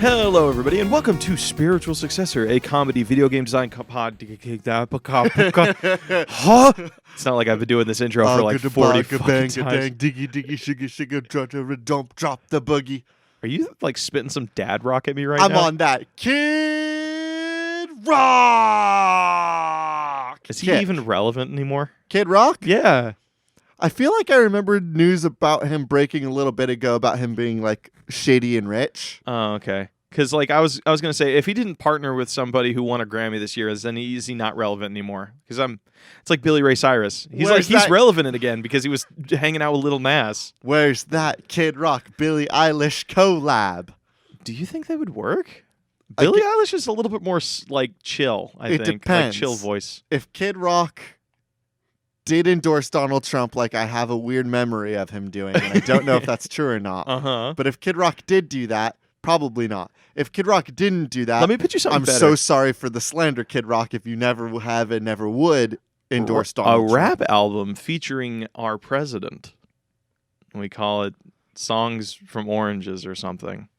Hello, everybody, and welcome to Spiritual Successor, a comedy video game design pod. Huh? It's not like I've been doing this intro for like 40 fucking times. Diggy, diggy, shigga, shigga, dump, drop the boogie. Are you like spitting some dad rock at me right I'm now? on that Kid Rock. Is he even relevant anymore? Kid Rock? Yeah. I feel like I remembered news about him breaking a little bit ago about him being like shady and rich. Oh, okay. Because like I was gonna say, if he didn't partner with somebody who won a Grammy this year, is he not relevant anymore? Because it's like Billy Ray Cyrus. He's relevant again because he was hanging out with Lil Nas. Where's that Kid Rock Billie Eilish collab? Do you think they would work? Billie Eilish is a little bit more like chill. I think it depends. Like chill voice. If Kid Rock did endorse Donald Trump, like I have a weird memory of him doing, and I don't know if that's true or not. But if Kid Rock did do that, probably not. If Kid Rock didn't do that, let me pitch you something better. I'm so sorry for the slander, Kid Rock, if you never have and never would endorse Donald Trump. A rap album featuring our president. We call it Songs from Oranges or something.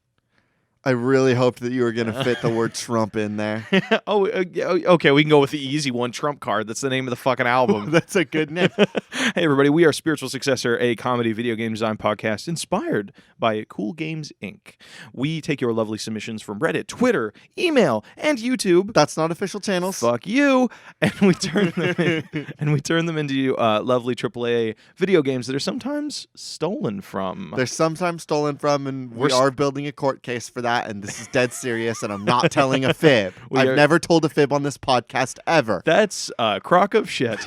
I really hoped that you were going to fit the word Trump in there. Okay, we can go with the easy one, Trump Card. That's the name of the fucking album. That's a good name. Hey, everybody, we are Spiritual Successor, a comedy video game design podcast inspired by Cool Games, Inc. We take your lovely submissions from Reddit, Twitter, email, and YouTube. That's not official channels. Fuck you. And we turn them into lovely AAA video games that are sometimes stolen from. They're sometimes stolen from, and we are building a court case for that. And this is dead serious, and I'm not telling a fib. I've never told a fib on this podcast ever. That's a crock of shit.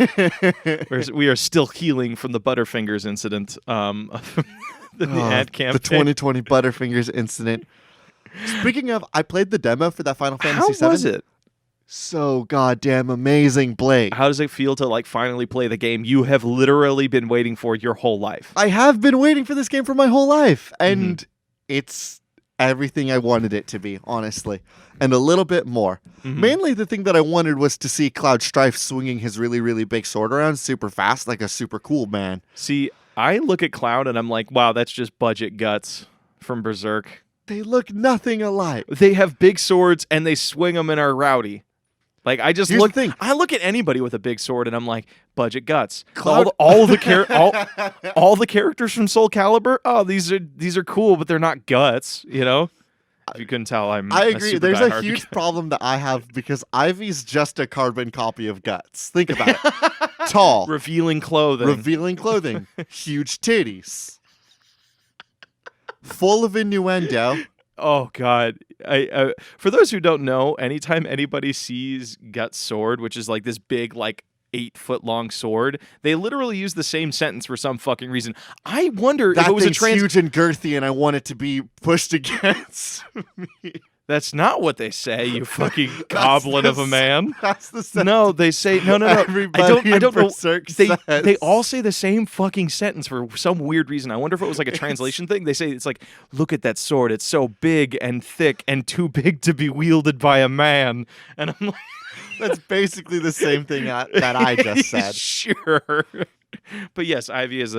We are still healing from the Butterfingers incident. The ad campaign. The 2020 Butterfingers incident. Speaking of, I played the demo for that Final Fantasy VII. How was it? So goddamn amazing, Blake. How does it feel to like finally play the game you have literally been waiting for your whole life? I have been waiting for this game for my whole life, and it's everything I wanted it to be, honestly, and a little bit more. Mainly the thing that I wanted was to see Cloud Strife swinging his really, really big sword around super fast like a super cool man. See, I look at Cloud and I'm like, wow, that's just budget Guts from Berserk. They look nothing alike. They have big swords and they swing them and are rowdy. Like I look at anybody with a big sword and I'm like, budget Guts. All the characters from Soul Calibur. Oh, these are cool, but they're not Guts. You know, if you couldn't tell, I agree. There's a huge problem that I have because Ivy's just a carbon copy of Guts. Think about it. Tall, revealing clothing, huge titties, full of innuendo. Oh God! For those who don't know, anytime anybody sees Guts' sword, which is like this big, like 8-foot-long sword, they literally use the same sentence for some fucking reason. I wonder if it was huge and girthy, and I want it to be pushed against me. That's not what they say, you fucking goblin of a man. That's the sentence. No, they say no. Everybody I don't know. They all say the same fucking sentence for some weird reason. I wonder if it was like a translation thing. They say it's like, look at that sword. It's so big and thick and too big to be wielded by a man. And I'm like, that's basically the same thing that I just said. Sure. But yes, Ivy has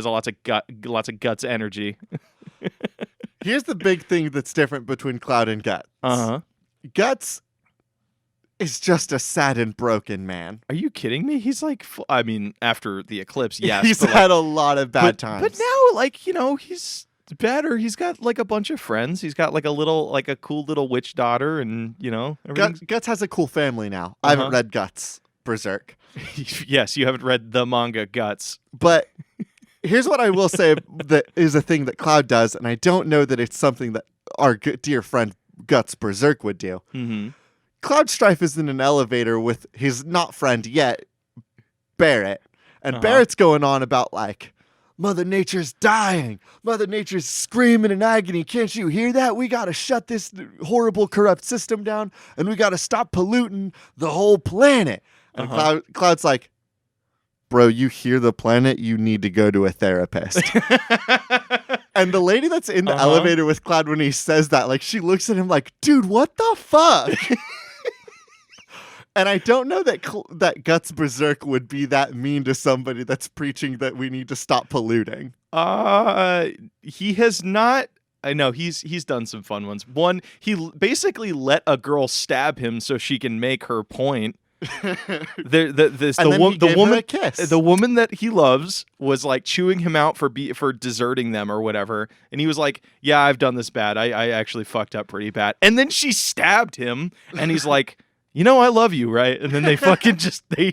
lots of Guts energy. Here's the big thing that's different between Cloud and Guts. Guts is just a sad and broken man. Are you kidding me? He's like, I mean, after the eclipse, yes. He's had a lot of bad times. But now, like, you know, he's better. He's got like a bunch of friends. He's got like a cool little witch daughter, and you know, Guts has a cool family now. I haven't read Guts Berserk. Yes, you haven't read the manga Guts, but. Here's what I will say that is a thing that Cloud does, and I don't know that it's something that our dear friend Guts Berserk would do. Cloud Strife is in an elevator with his not friend yet, Barrett. And Barrett's going on about, like, Mother Nature's dying. Mother Nature's screaming in agony. Can't you hear that? We got to shut this horrible, corrupt system down, and we got to stop polluting the whole planet. And Cloud's like, bro, you hear the planet, you need to go to a therapist. And the lady that's in the elevator with Cloud when he says that, like, she looks at him like, dude, what the fuck? And I don't know that Guts Berserk would be that mean to somebody that's preaching that we need to stop polluting. He has not I know he's done some fun ones. One, basically let a girl stab him so she can make her point. The woman that he loves was like chewing him out for deserting them or whatever, and he was like, "Yeah, I've done this bad. I actually fucked up pretty bad." And then she stabbed him, and he's like, "You know, I love you, right?" And then they fucking they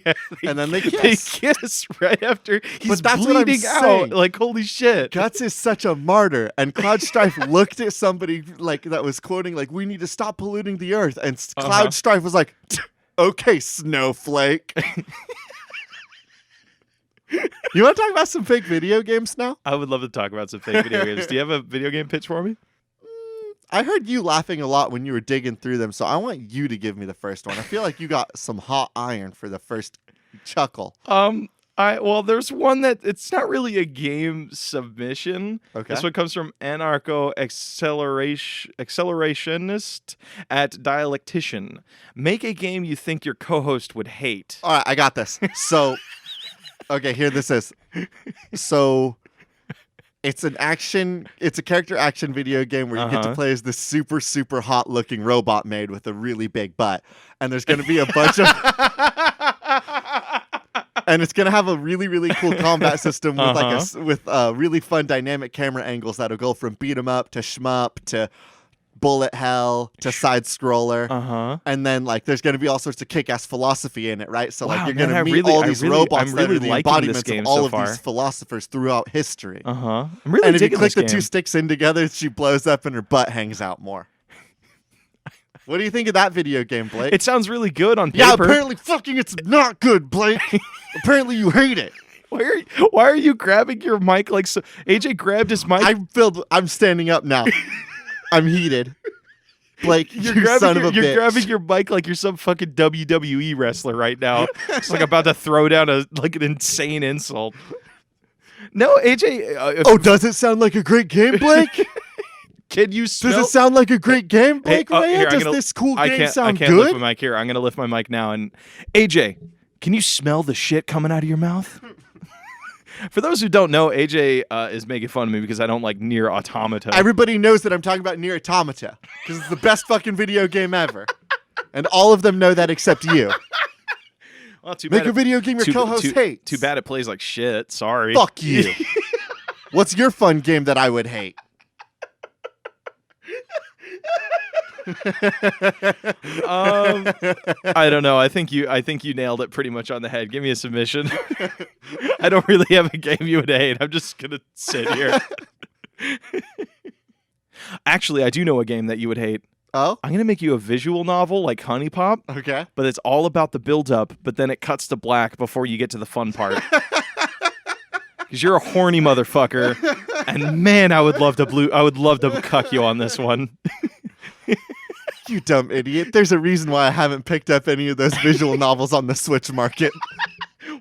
kiss right after he's bleeding out. Like, holy shit! Guts is such a martyr, and Cloud Strife looked at somebody like that was quoting like, "We need to stop polluting the earth," and Cloud Strife was like, "Okay, snowflake." You want to talk about some fake video games now? I would love to talk about some fake video games. Do you have a video game pitch for me? I heard you laughing a lot when you were digging through them, so I want you to give me the first one. I feel like you got some hot iron for the first chuckle. There's one that it's not really a game submission. Okay. This one comes from Anarcho Accelerationist at Dialectician. Make a game you think your co-host would hate. All right, I got this. So, okay, here this is. So, it's a character action video game where you get to play as this super, super hot looking robot maid with a really big butt. And there's going to be a bunch of... And it's gonna have a really, really cool combat system with really fun dynamic camera angles that'll go from beat 'em up to shmup to bullet hell to side scroller. And then like there's gonna be all sorts of kick-ass philosophy in it, right? So like you're gonna meet all these robots that are the embodiments of all of these philosophers throughout history. I'm really and if you digging click this the game. two sticks in together, she blows up and her butt hangs out more. What do you think of that video game, Blake? It sounds really good on paper. Yeah, apparently fucking it's not good, Blake. Apparently you hate it. Why are you grabbing your mic like so? AJ grabbed his mic. I'm standing up now. I'm heated. Blake, you son of a bitch. You're grabbing your mic like you're some fucking WWE wrestler right now. It's like about to throw down an insane insult. No, AJ. Does it sound like a great game, Blake? Can you smell? Does it sound like a great game, Blake? Does this cool game sound good? I can't lift my mic here. I'm going to lift my mic now. And AJ, can you smell the shit coming out of your mouth? For those who don't know, AJ is making fun of me because I don't like Nier Automata. Everybody knows that I'm talking about Nier Automata because it's the best fucking video game ever. And all of them know that except you. Well, Make a video game your co-host hates. Too bad it plays like shit. Sorry. Fuck you. What's your fun game that I would hate? I don't know. I think you nailed it pretty much on the head. Give me a submission. I don't really have a game you would hate. I'm just gonna sit here. Actually, I do know a game that you would hate. Oh? I'm gonna make you a visual novel like Honey Pop. Okay. But it's all about the build-up, but then it cuts to black before you get to the fun part. Because you're a horny motherfucker, and man, I would love to cuck you on this one. You dumb idiot. There's a reason why I haven't picked up any of those visual novels on the Switch market.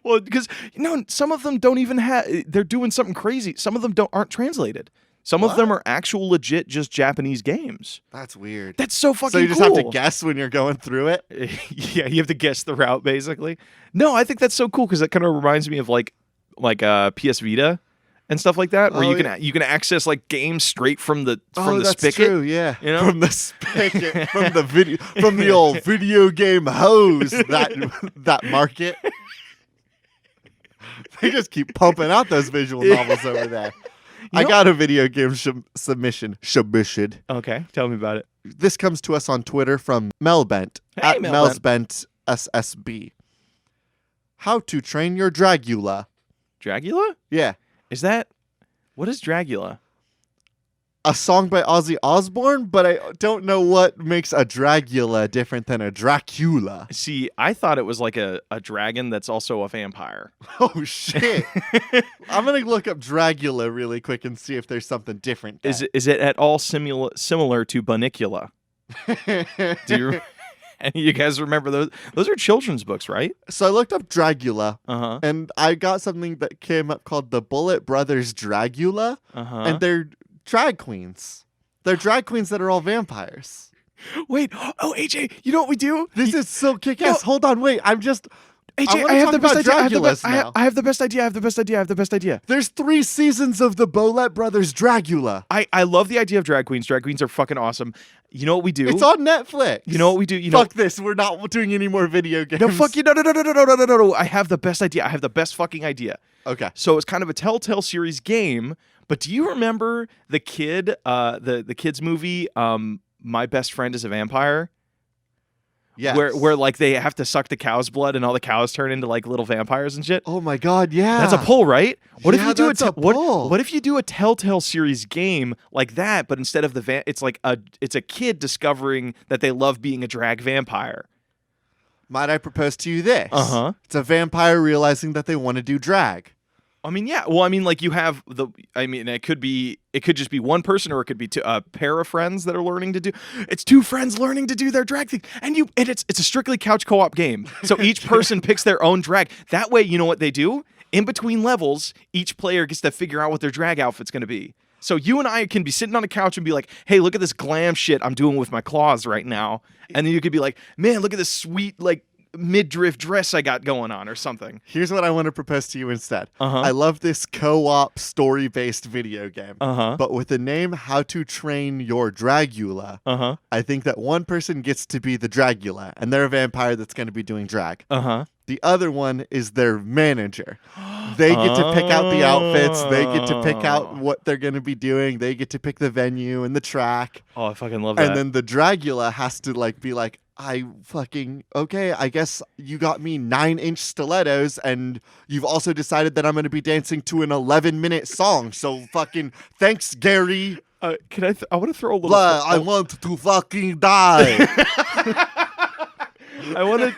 Well, because some of them don't even have. They're doing something crazy. Some of them aren't translated. Some of them are actual legit just Japanese games. That's weird. That's so fucking cool. So you just have to guess when you're going through it? Yeah, you have to guess the route basically. No, I think that's so cool because it kind of reminds me of like PS Vita and stuff like that, where you can access like games straight from the that's spigot. True, yeah. You know? From the spigot, from the old video game hose that market. They just keep pumping out those visual novels over there. I got a video game submission. Okay, tell me about it. This comes to us on Twitter from Melbent at Melsbent SSB. How to train your Dragula. Dragula? Yeah. What is Dragula? A song by Ozzy Osbourne, but I don't know what makes a Dragula different than a Dracula. See, I thought it was like a dragon that's also a vampire. Oh, shit. I'm going to look up Dragula really quick and see if there's something different. Is it at all similar to Bunicula? Do you... And you guys remember those? Those are children's books, right? So I looked up Dragula, and I got something that came up called the Bullet Brothers Dragula, and they're drag queens. They're drag queens that are all vampires. Wait, AJ, you know what we do? This is so kick-ass. Hold on, wait. AJ, I have the best idea. I have the best idea. I have the best idea. I have the best idea. There's 3 seasons of the Bolette Brothers Dragula. I love the idea of drag queens. Drag queens are fucking awesome. You know what we do? It's on Netflix. You know what we do? Fuck this. We're not doing any more video games. No, fuck you. No. I have the best idea. I have the best fucking idea. Okay. So it's kind of a Telltale series game. But do you remember the kid, the kids movie, My Best Friend is a Vampire? Yes. Where like they have to suck the cow's blood and all the cows turn into like little vampires and shit. Oh my god, yeah. That's a pull, right? What if you do what if you do a Telltale series game like that, but instead of it's a kid discovering that they love being a drag vampire. Might I propose to you this? Uh-huh. It's a vampire realizing that they want to do drag. I mean, yeah. Well, I mean, like you have it could just be one person, or it could be a pair of friends that are learning to do. It's 2 friends learning to do their drag thing, and it's a strictly couch co-op game. So each person picks their own drag. That way, you know what they do? In between levels, each player gets to figure out what their drag outfit's going to be. So you and I can be sitting on a couch and be like, "Hey, look at this glam shit I'm doing with my claws right now," and then you could be like, "Man, look at this sweet like midriff dress I got going on," or something. Here's what I want to propose to you instead. Uh-huh. I love this co-op story-based video game. Uh-huh. But with the name How to Train Your Dragula, Uh-huh. I think that one person gets to be the Dragula, and they're a vampire that's going to be doing drag. Uh-huh. The other one is their manager. They get to pick out the outfits. They get to pick out what they're going to be doing. They get to pick the venue and the track. Oh, I fucking love that. And then the Dragula has to like be like, okay, I guess you got me 9-inch stilettos, and you've also decided that I'm going to be dancing to an 11-minute song. So fucking thanks, Gary. Can I? I want to throw a little. I want to fucking die. I want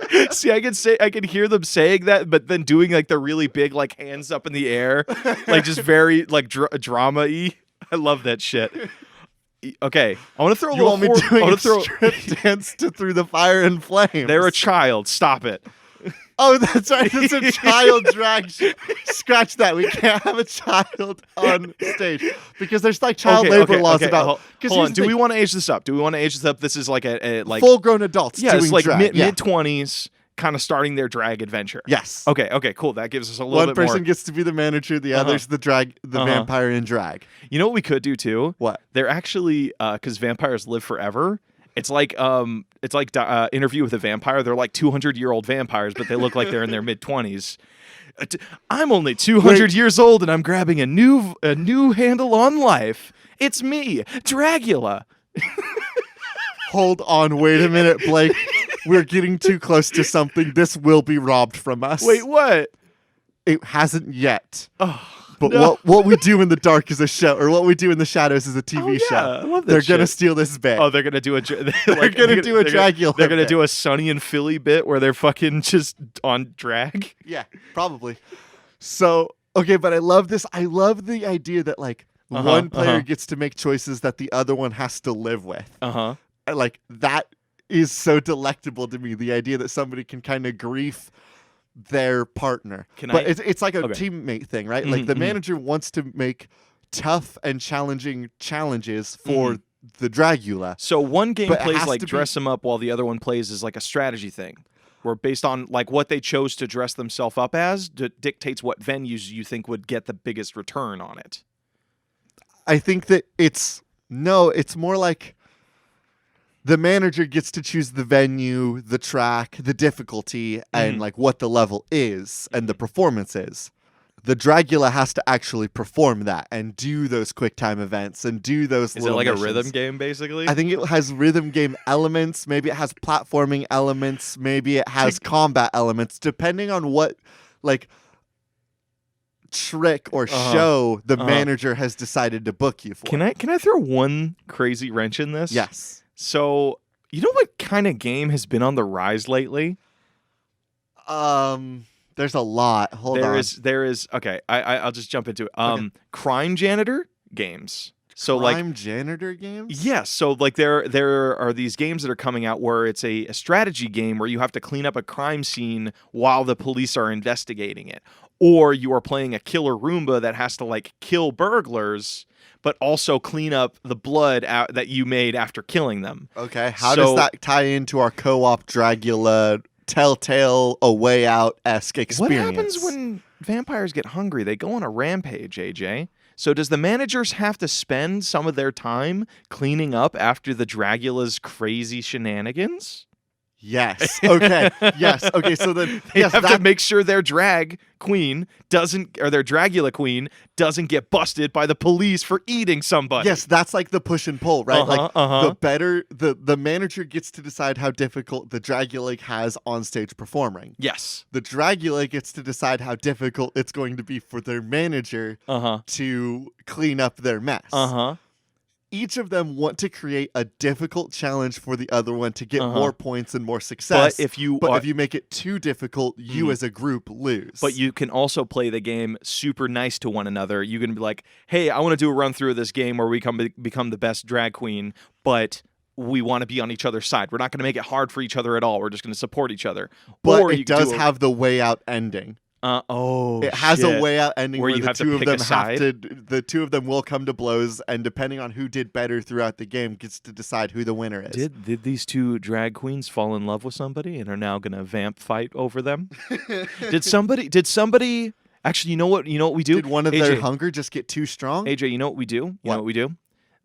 to see. I can hear them saying that, but then doing like the really big like hands up in the air, like just very like drama-y. I love that shit. Okay, I want to throw a little. You want me doing a strip dance to Through the Fire and Flames? They're a child. Stop it. Oh, that's right. It's a child drag. Scratch that. We can't have a child on stage because there's like child labor laws about. Hold on. Do we want to age this up? This is like a like full-grown adults. Yeah, doing it's like drag. mid-20s, kind of starting their drag adventure. Yes. Okay, cool. That gives us a little bit more. One person gets to be the manager, the other's the vampire in drag. You know what we could do too? What? They're actually because vampires live forever. It's like Interview with a Vampire. They're like 200-year-old vampires, but they look like they're in their mid-20s. I'm only 200 years old, and I'm grabbing a new handle on life. It's me, Dragula. Hold on, wait a minute, Blake. We're getting too close to something. This will be robbed from us. Wait, what? It hasn't yet. Oh, but no. what we do in the dark is a show, or what we do in the shadows is a TV show. I love that They're shit. Gonna steal this bit. Oh, they're gonna do a. They're gonna do a Dragula. They're gonna bit. do a Sonny and Philly bit where they're fucking just on drag. Yeah, probably. So okay, but I love this. I love the idea that like one player gets to make choices that the other one has to live with. Like that is so delectable to me. The idea that somebody can kind of grief their partner. It's like a teammate thing, right? Like the manager wants to make tough and challenging challenges for the Dragula. So one game plays like dress them up, while the other one plays as like a strategy thing, where based on like what they chose to dress themselves up as dictates what venues you think would get the biggest return on it. I think that it's more like the manager gets to choose the venue, the track, the difficulty, and like what the level is and the performance is. The Dragula has to actually perform that and do those quick time events and do those Is little it like missions. a rhythm game, basically? I think it has rhythm game elements. Maybe it has platforming elements. Maybe it has combat elements, depending on what like trick or show the manager has decided to book you for. Can I throw one crazy wrench in this? Yes. So, you know what kind of game has been on the rise lately? There's a lot. Hold on. There is. Okay, I'll just jump into it. Crime janitor games. So crime janitor games? Yes. So like there are these games that are coming out where it's a strategy game where you have to clean up a crime scene while the police are investigating it. or you are playing a killer Roomba that has to like kill burglars, but also clean up the blood that you made after killing them. Okay, how does that tie into our co-op Dragula Telltale A Way Out-esque experience? What happens when vampires get hungry? They go on a rampage, AJ. So does the managers have to spend some of their time cleaning up after the Dragula's crazy shenanigans? Yes. Okay. Yes. Okay. So then they have to make sure their drag queen or their Dragula queen doesn't get busted by the police for eating somebody. Yes, that's like the push and pull, right? The better the manager gets to decide how difficult the Dragula has on stage performing. Yes. The Dragula gets to decide how difficult it's going to be for their manager to clean up their mess. Each of them want to create a difficult challenge for the other one to get more points and more success. But if you make it too difficult, you as a group lose. But you can also play the game super nice to one another. You can be like, hey, I want to do a run through of this game where we become the best drag queen, but we want to be on each other's side. We're not going to make it hard for each other at all. We're just going to support each other. But it does have the way out ending. It has a way out ending where the two of them will come to blows, and depending on who did better throughout the game gets to decide who the winner is. Did these two drag queens fall in love with somebody and are now gonna vamp fight over them? Did somebody actually, you know what we do? Did one of their hunger just get too strong? AJ, you know what we do? You know what we do?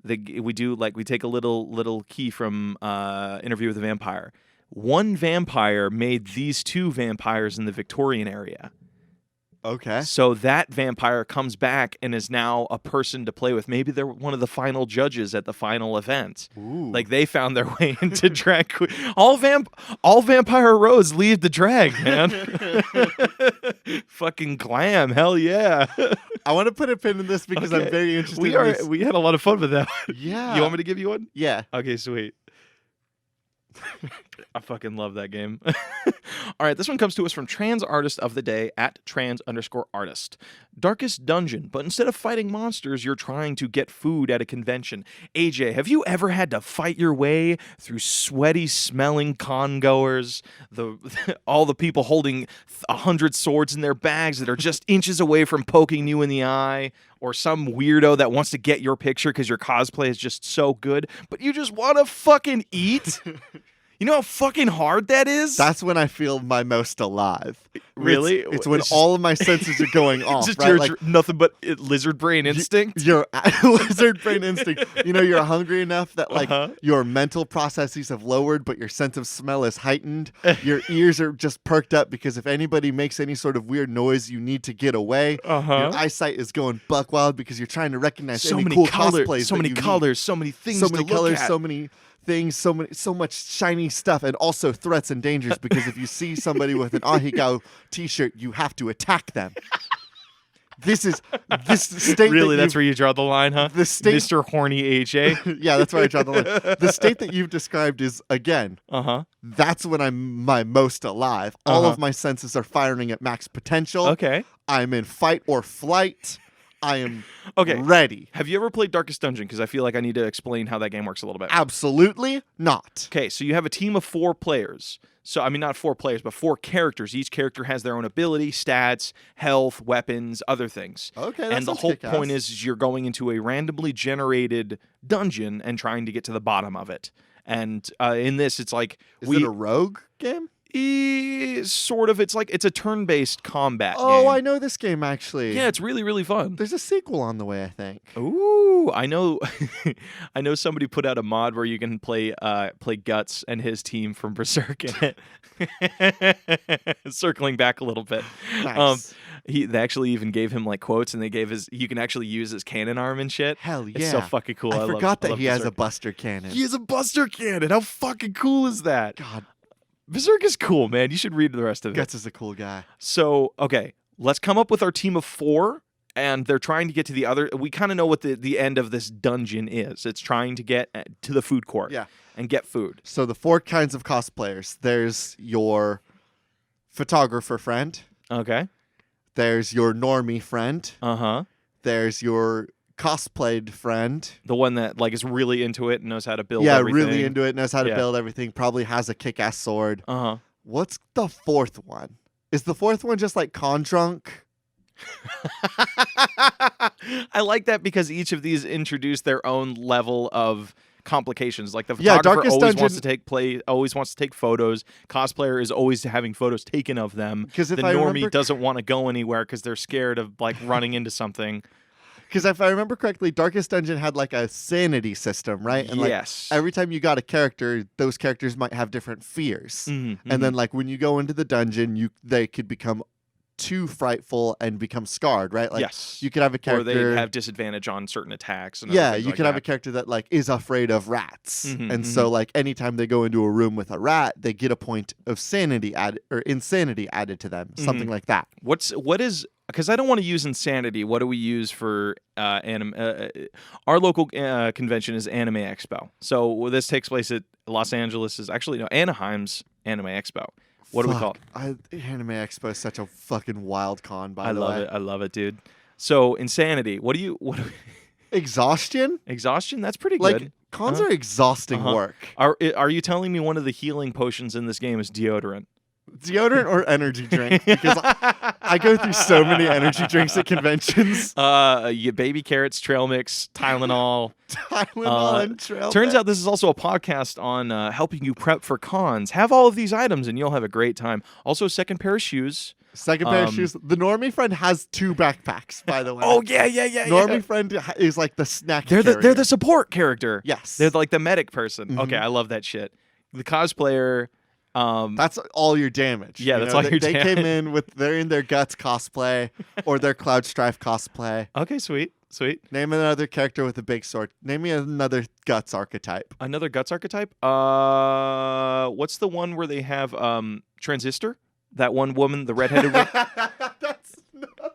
We take a little key from Interview with the Vampire. One vampire made these two vampires in the Victorian area. Okay. So that vampire comes back and is now a person to play with. Maybe they're one of the final judges at the final event. Ooh. Like they found their way into drag queen. All vampire roads lead to drag, man. Fucking glam, hell yeah. I want to put a pin in this because I'm very interested. We had a lot of fun with that. Yeah. You want me to give you one? Yeah. Okay, sweet. I fucking love that game. All right, this one comes to us from Trans Artist of the Day at @trans_artist. Darkest dungeon, but instead of fighting monsters, you're trying to get food at a convention. AJ, have you ever had to fight your way through sweaty, smelling con-goers? All the people holding 100 swords in their bags that are just inches away from poking you in the eye, or some weirdo that wants to get your picture because your cosplay is just so good, but you just want to fucking eat? You know how fucking hard that is? That's when I feel my most alive. Really? It's when all of my senses are going off. Just right? nothing but lizard brain instinct? Your lizard brain instinct. You're hungry enough that your mental processes have lowered, but your sense of smell is heightened. Your ears are just perked up because if anybody makes any sort of weird noise, you need to get away. Your eyesight is going buck wild because you're trying to recognize so any many cool colors, cosplays. So many colors, so many things to look at. So many things, so much shiny stuff, and also threats and dangers, because if you see somebody with an Ahegao t-shirt, you have to attack them. This state. Really, that's where you draw the line, huh? The state, Mr. Horny AJ. Yeah, that's where I draw the line. The state that you've described is, again, that's when I'm my most alive. All of my senses are firing at max potential. Okay. I'm in fight or flight. I am ready. Have you ever played Darkest Dungeon? Because I feel like I need to explain how that game works a little bit. Absolutely not. Okay, so you have a team of 4 players. So, I mean, not 4 players, but 4 characters. Each character has their own ability, stats, health, weapons, other things. Okay, and the whole point is you're going into a randomly generated dungeon and trying to get to the bottom of it. And in this, it's like... Is it a rogue game? Sort of. It's a turn-based combat game. Oh, I know this game, actually. Yeah, it's really, really fun. There's a sequel on the way, I think. Ooh, I know. I know somebody put out a mod where you can play Guts and his team from Berserk in it. Circling back a little bit. Nice. They actually even gave him like quotes, and they gave you can actually use his cannon arm and shit. Hell yeah. It's so fucking cool. I forgot that he has a Buster cannon. He has a Buster cannon. How fucking cool is that? God. Berserk is cool, man. You should read the rest of it. Guts is a cool guy. So, okay, let's come up with our team of 4, and they're trying to get to the other... We kind of know what the end of this dungeon is. It's trying to get to the food court and get food. So the 4 kinds of cosplayers. There's your photographer friend. Okay. There's your normie friend. Uh-huh. There's your cosplayed friend. The one that like is really into it and knows how to build everything. Yeah, really into it, knows how to build everything, probably has a kick-ass sword. Uh-huh. What's the 4th one? Is the 4th one just like con drunk? I like that because each of these introduce their own level of complications. Like the photographer always wants to take photos. Cosplayer is always having photos taken of them. Because the normie doesn't want to go anywhere because they're scared of like running into something. Because if I remember correctly, Darkest Dungeon had like a sanity system, right? And yes. Like every time you got a character, those characters might have different fears. And then like when you go into the dungeon, they could become too frightful and become scarred, right? Like yes. you could have a character, or they have disadvantage on certain attacks. And you like could have a character that like is afraid of rats, and so like anytime they go into a room with a rat, they get a point of sanity added or insanity added to them, something like that. What is? Because I don't want to use insanity. What do we use for anime? Our local convention is Anime Expo. So this takes place at Los Angeles. Anaheim's Anime Expo. What do we call it? Anime Expo is such a fucking wild con, by the way. I love it, dude. So insanity. What do you? Exhaustion? Exhaustion? That's pretty like, good. Cons are exhausting work. Are you telling me one of the healing potions in this game is deodorant? Deodorant or energy drink? Because I go through so many energy drinks at conventions. Baby carrots, trail mix, Tylenol. And trail Turns mix. out this is also a podcast on helping you prep for cons. Have all of these items and you'll have a great time. Also, second pair of shoes. Second pair of shoes. The normie friend has 2 backpacks, by the way. Oh, yeah. Normie friend is like the snack They're carrier. the support character. Yes. They're like the medic person. Okay, I love that shit. The cosplayer... that's all your damage. Yeah, that's all your damage. They came in they're in their Guts cosplay or their Cloud Strife cosplay. Okay, sweet. Name another character with a big sword. Name me another Guts archetype. Another Guts archetype? What's the one where they have Transistor? That one woman, the redheaded one? That's nothing.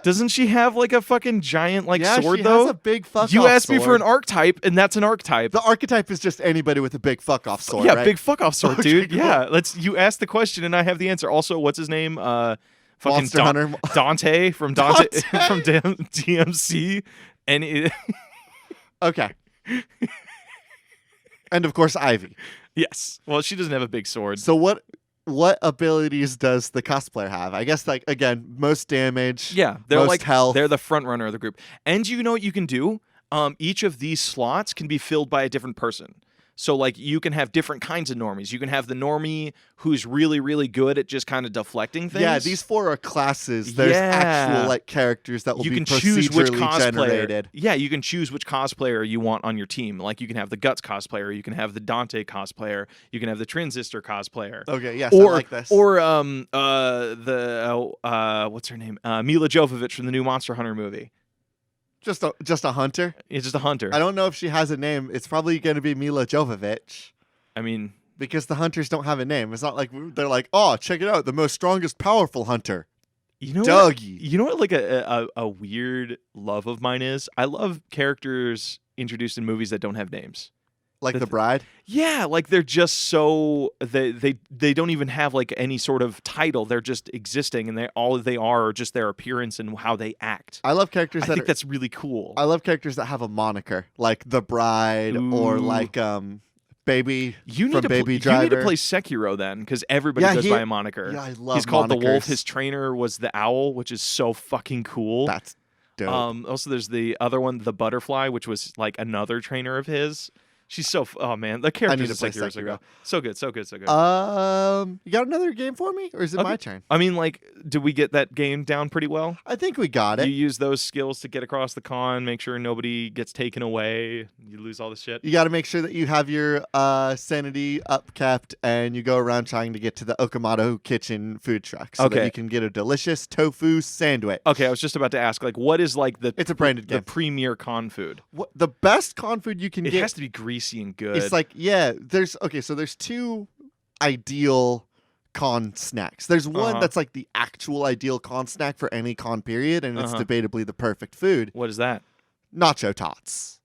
Doesn't she have like a fucking giant sword though? Yeah, she has a big fuck-off You asked sword. me for an archetype, and that's an archetype. The archetype is just anybody with a big fuck-off sword, yeah, right? big fuck-off sword, Okay, dude. cool. Yeah, you asked the question, and I have the answer. Also, what's his name? Fucking Monster Hunter. Dante from DMC. And okay. And of course, Ivy. Yes. Well, she doesn't have a big sword. So what abilities does the cosplayer have? I guess, like, again, most damage. Yeah, they're most like health. They're the front runner of the group. And you know what you can do? Each of these slots can be filled by a different person. So, like, you can have different kinds of normies. You can have the normie who's really, really good at just kind of deflecting things. Yeah, these 4 are classes. There's actual, like, characters that will be procedurally generated. Yeah, you can choose which cosplayer you want on your team. Like, you can have the Guts cosplayer. You can have the Dante cosplayer. You can have the Transistor cosplayer. Okay, yes, I like this. Or what's her name? Mila Jovovich from the new Monster Hunter movie. Just a hunter? It's just a hunter. I don't know if she has a name. It's probably going to be Mila Jovovich. I mean... Because the hunters don't have a name. It's not like they're like, oh, check it out, the most strongest, powerful hunter. You know Dougie. You know what, like, a weird love of mine is? I love characters introduced in movies that don't have names. Like the bride? Yeah, like they're just so they don't even have like any sort of title. They're just existing, and all they are just their appearance and how they act. I love characters I think that's really cool. I love characters that have a moniker, like the bride. Ooh. Or like Baby from Baby Driver. You need to play Sekiro then, because everybody goes by a moniker. Yeah, I love He's called monikers. the Wolf. His trainer was the Owl, which is so fucking cool. That's dope. Also, there's the other one, the Butterfly, which was like another trainer of his. She's so... Oh, man. The characters of Sekiro. So good. You got another game for me? Or is it my turn? I mean, like, did we get that game down pretty well? I think we got it. You use those skills to get across the con, make sure nobody gets taken away, you lose all the shit. You got to make sure that you have your sanity upkept, and you go around trying to get to the Okamoto kitchen food truck so that you can get a delicious tofu sandwich. Okay, I was just about to ask, like, what is, like, it's a branded game. The premier con food? The best con food you can get... It has to be greasy and good. It's like, there's 2 ideal con snacks. There's one that's like the actual ideal con snack for any con period, and it's debatably the perfect food. What is that? Nacho tots.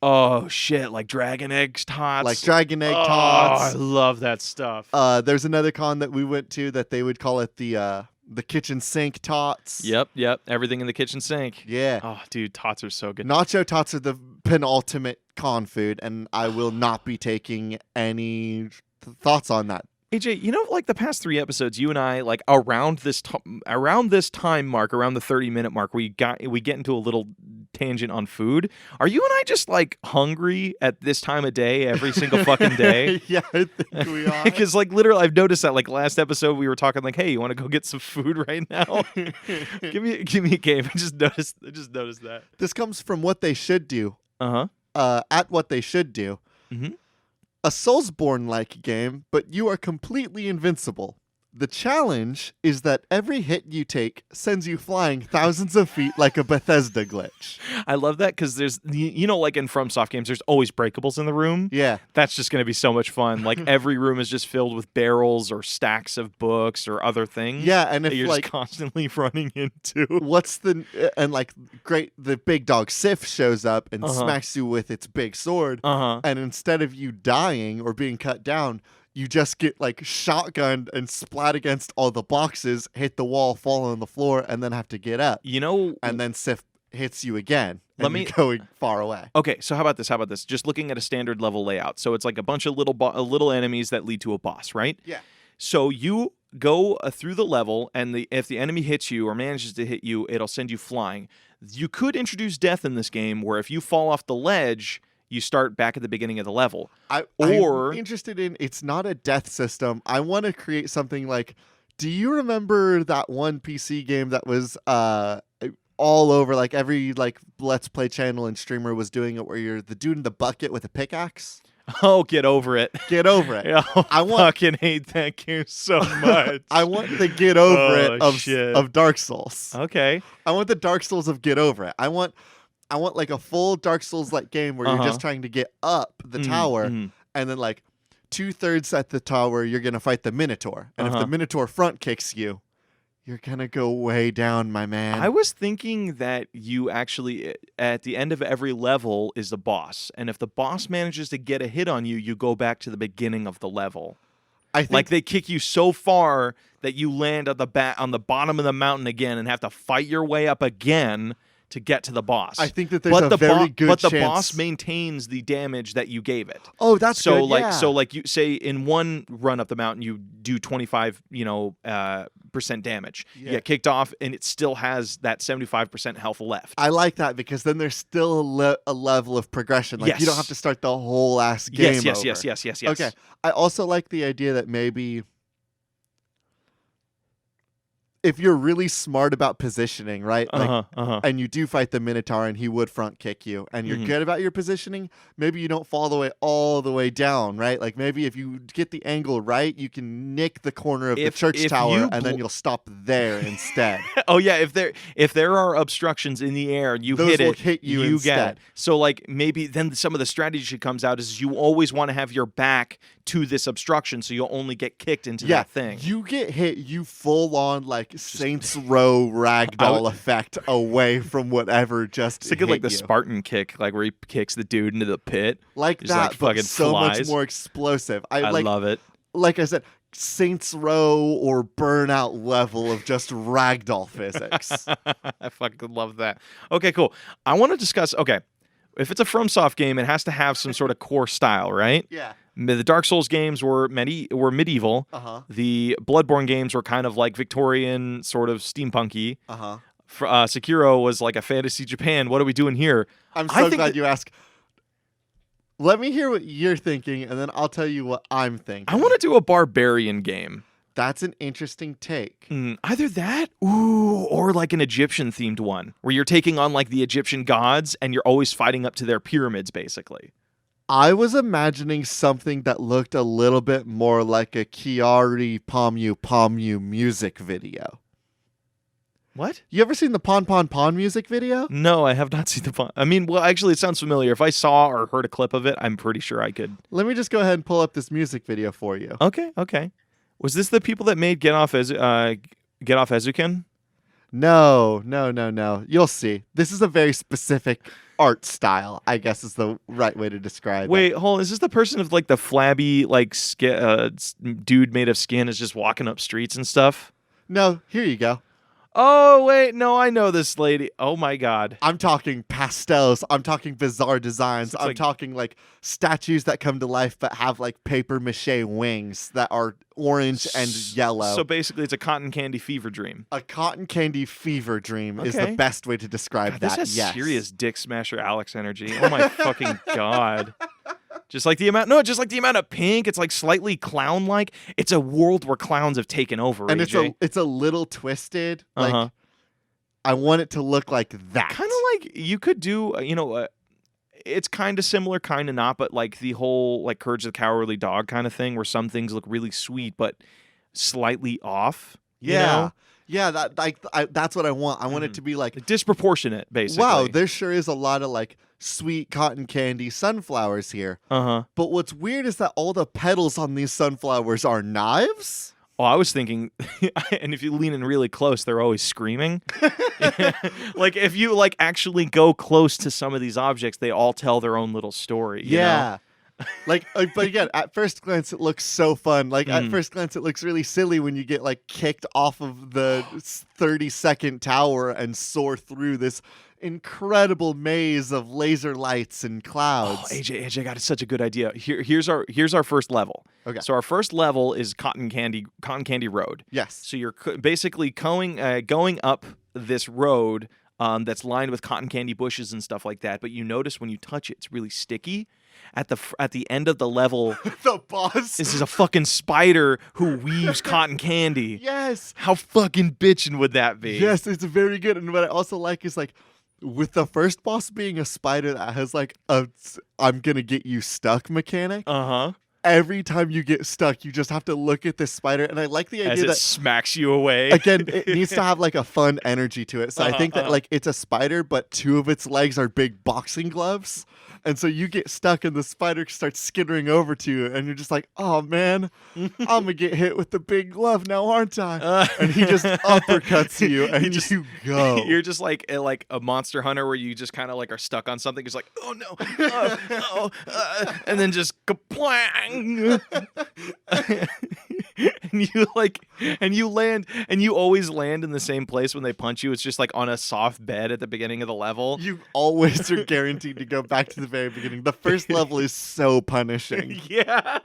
Oh, shit, like dragon egg tots? Like dragon egg tots. I love that stuff. There's another con that we went to that they would call it the kitchen sink tots. Yep. Everything in the kitchen sink. Yeah. Oh, dude, tots are so good. Nacho tots are the penultimate con food, and I will not be taking any thoughts on that. AJ, like the past 3 episodes, you and I, like around this time mark, around the 30-minute mark, we get into a little tangent on food. Are you and I just like hungry at this time of day every single fucking day? Yeah, I think we are. Because like literally, I've noticed that like last episode we were talking like, hey, you want to go get some food right now? give me a game. I just noticed that. This comes from What They Should Do. At What They Should Do. Mm-hmm. A Soulsborne-like game, but you are completely invincible. The challenge is that every hit you take sends you flying thousands of feet like a Bethesda glitch. I love that because there's, like in FromSoft games, there's always breakables in the room. Yeah. That's just going to be so much fun. Like every room is just filled with barrels or stacks of books or other things. Yeah, and if that you're like just constantly running into. The big dog Sif shows up and smacks you with its big sword, and instead of you dying or being cut down, you just get like shotgunned and splat against all the boxes, hit the wall, fall on the floor, and then have to get up. And then Sif hits you again. You're going far away. Okay, so how about this? Just looking at a standard level layout. So it's like a bunch of little enemies that lead to a boss, right? Yeah. So you go through the level, and if the enemy hits you or manages to hit you, it'll send you flying. You could introduce death in this game, where if you fall off the ledge, you start back at the beginning of the level. I'm interested in, it's not a death system. I want to create something like, do you remember that one PC game that was all over, like every like Let's Play channel and streamer was doing it, where you're the dude in the bucket with a pickaxe? Oh, get over it. Get over it. I fucking hate that game so much. I want the get over it of Dark Souls. Okay. I want the Dark Souls of get over it. I want like a full Dark Souls-like game where you're just trying to get up the tower, and then like 2/3 at the tower, you're going to fight the Minotaur. And if the Minotaur front kicks you, you're going to go way down, my man. I was thinking that you actually, at the end of every level, is the boss. And if the boss manages to get a hit on you, you go back to the beginning of the level. I think like they kick you so far that you land on the bottom of the mountain again and have to fight your way up again to get to the boss. I think that there's a very good chance. But the boss maintains the damage that you gave it. Oh, that's so good. So like you say in one run up the mountain you do 25 percent damage. You get kicked off and it still has that 75% health left. I like that because then there's still a level of progression. Like you don't have to start the whole ass game over. Yes. Okay. I also like the idea that maybe if you're really smart about positioning, right? And you do fight the Minotaur and he would front kick you, and you're good about your positioning, maybe you don't fall all the way down, right? Like maybe if you get the angle right, you can nick the corner of the church tower and then you'll stop there instead. Oh yeah, if there are obstructions in the air and you Those hit will it, hit you get instead. it. So like maybe then some of the strategy comes out is you always want to have your back to this obstruction so you'll only get kicked into that thing. You get hit, you full on like Saints Row ragdoll effect away from whatever just hit like the you. Spartan kick, like where he kicks the dude into the pit. Like just, that, like, but fucking so flies. much more explosive. I love it. Like I said, Saints Row or Burnout level of just ragdoll physics. I fucking love that. Okay, cool. I want to discuss, if it's a FromSoft game, it has to have some sort of core style, right? Yeah. The Dark Souls games were medieval. The Bloodborne games were kind of like Victorian, sort of steampunky. Sekiro was like a fantasy Japan. What are we doing here? I'm so glad you asked. Let me hear what you're thinking, and then I'll tell you what I'm thinking. I want to do a barbarian game. That's an interesting take. Either that, or like an Egyptian-themed one, where you're taking on like the Egyptian gods, and you're always fighting up to their pyramids, basically. I was imagining something that looked a little bit more like a Kiari Pamu music video. What? You ever seen the Pon Pon Pon music video? No, I have not seen the Pon. I mean, well, actually, it sounds familiar. If I saw or heard a clip of it, I'm pretty sure I could. Let me just go ahead and pull up this music video for you. Okay. Was this the people that made Get Off Ezuken? No. You'll see. This is a very specific art style, I guess is the right way to describe it. Wait, hold on. Is this the person of like the flabby like dude made of skin is just walking up streets and stuff? No, here you go. Oh, wait. No, I know this lady. Oh, my God. I'm talking pastels. I'm talking bizarre designs. So I'm like, talking like statues that come to life but have like paper mache wings that are orange and yellow. So basically, it's a cotton candy fever dream. A cotton candy fever dream is the best way to describe God, that. This has serious Dick Smasher Alex energy. Oh, my fucking God. Just like the amount of pink. It's like slightly clown-like. It's a world where clowns have taken over. And AJ. it's a little twisted. Like I want it to look like that. Kind of like you could do. It's kind of similar, kind of not, but like the whole like Courage the Cowardly Dog kind of thing, where some things look really sweet but slightly off. Yeah. You know? Yeah, that's what I want. I want it to be like disproportionate, basically. Wow, there sure is a lot of like sweet cotton candy sunflowers here. But what's weird is that all the petals on these sunflowers are knives. Oh, I was thinking, and if you lean in really close, they're always screaming. Like if you like actually go close to some of these objects, they all tell their own little story. You know? Like, but again, at first glance, it looks so fun. Like, at first glance, it looks really silly when you get, like, kicked off of the 30-second tower and soar through this incredible maze of laser lights and clouds. Oh, AJ got such a good idea. Here's our first level. Okay. So our first level is Cotton Candy Road. Yes. So you're basically going up this road that's lined with cotton candy bushes and stuff like that. But you notice when you touch it, it's really sticky. At the end of the level, the boss. This is a fucking spider who weaves cotton candy. Yes. How fucking bitchin' would that be? Yes, it's very good. And what I also like is like with the first boss being a spider that has like a I'm gonna get you stuck mechanic. Every time you get stuck, you just have to look at this spider, and I like the idea as it that smacks you away. Again, it needs to have like a fun energy to it. So I think that like it's a spider, but two of its legs are big boxing gloves. And so you get stuck and the spider starts skittering over to you and you're just like, oh man, I'm going to get hit with the big glove now, aren't I? And he just uppercuts you and you go. You're just like a Monster Hunter where you just kind of like are stuck on something. It's like, oh no, and then just kaplang. and you land, and you always land in the same place when they punch you. It's just like on a soft bed at the beginning of the level. You always are guaranteed to go back to the very beginning. The first level is so punishing. Yeah.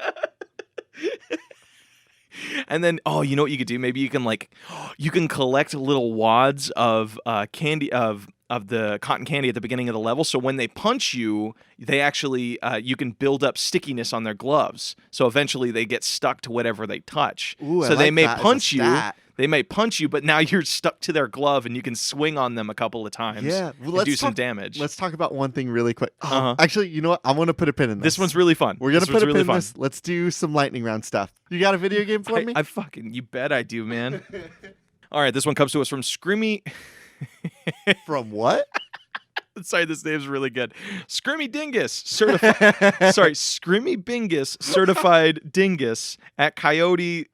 And then, you know what you could do? Maybe you can collect little wads of candy of the cotton candy at the beginning of the level. So when they punch you, they actually you can build up stickiness on their gloves. So eventually they get stuck to whatever they touch. Ooh, so they may punch you. Stat. They may punch you, but now you're stuck to their glove, and you can swing on them a couple of times. Yeah, and do some damage. Let's talk about one thing really quick. Actually, you know what? I want to put a pin in this. This one's really fun. We're gonna put a pin in this. Let's do some lightning round stuff. You got a video game for me? You bet I do, man. All right, this one comes to us from Scrimmy. From what? Sorry, this name's really good. Scrimmy Dingus certified. Scrimmy Bingus certified dingus at Coyote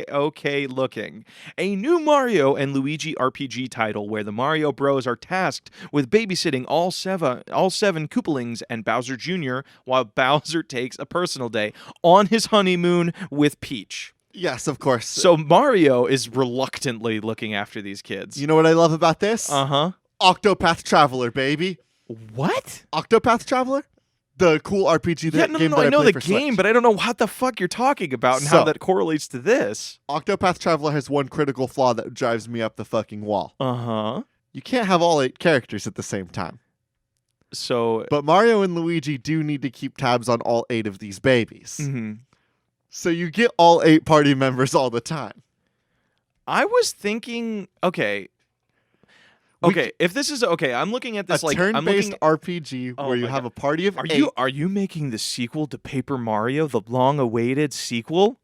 OK looking. A new Mario and Luigi RPG title where the Mario Bros are tasked with babysitting all seven koopalings and Bowser Jr. while Bowser takes a personal day on his honeymoon with Peach. Yes, of course. So Mario is reluctantly looking after these kids. You know what I love about this? Octopath Traveler, baby. What? Octopath Traveler? The cool RPG game that I know the game, Switch. but I don't know what the fuck you're talking about and how that correlates to this. Octopath Traveler has one critical flaw that drives me up the fucking wall. You can't have all 8 characters at the same time. But Mario and Luigi do need to keep tabs on all 8 of these babies. So you get all 8 party members all the time. I was thinking, okay, if this is I'm looking at this a turn-based RPG where you have a party of 8. Are you making the sequel to Paper Mario, the long-awaited sequel?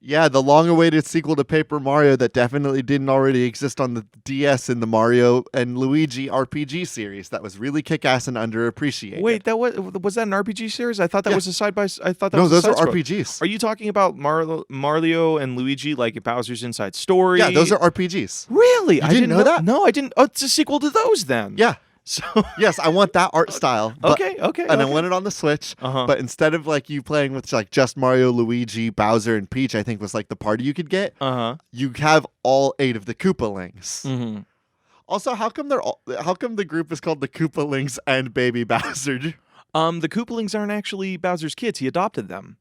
Yeah, the long-awaited sequel to Paper Mario that definitely didn't already exist on the DS in the Mario and Luigi RPG series. That was really kick-ass and underappreciated. Wait, was that an RPG series? I thought that was a side-by-side. I thought that no, was those a are side-scroll. RPGs. Are you talking about Mario and Luigi, like Bowser's Inside Story? Yeah, those are RPGs. Really? You didn't know that? No, I didn't. Oh, it's a sequel to those then. Yeah. So yes, I want that art style. But, okay. And I want it on the Switch. But instead of like you playing with like just Mario, Luigi, Bowser, and Peach, I think was like the party you could get. You have all 8 of the Koopalings. Mm-hmm. Also, how come the group is called the Koopalings and Baby Bowser? The Koopalings aren't actually Bowser's kids. He adopted them.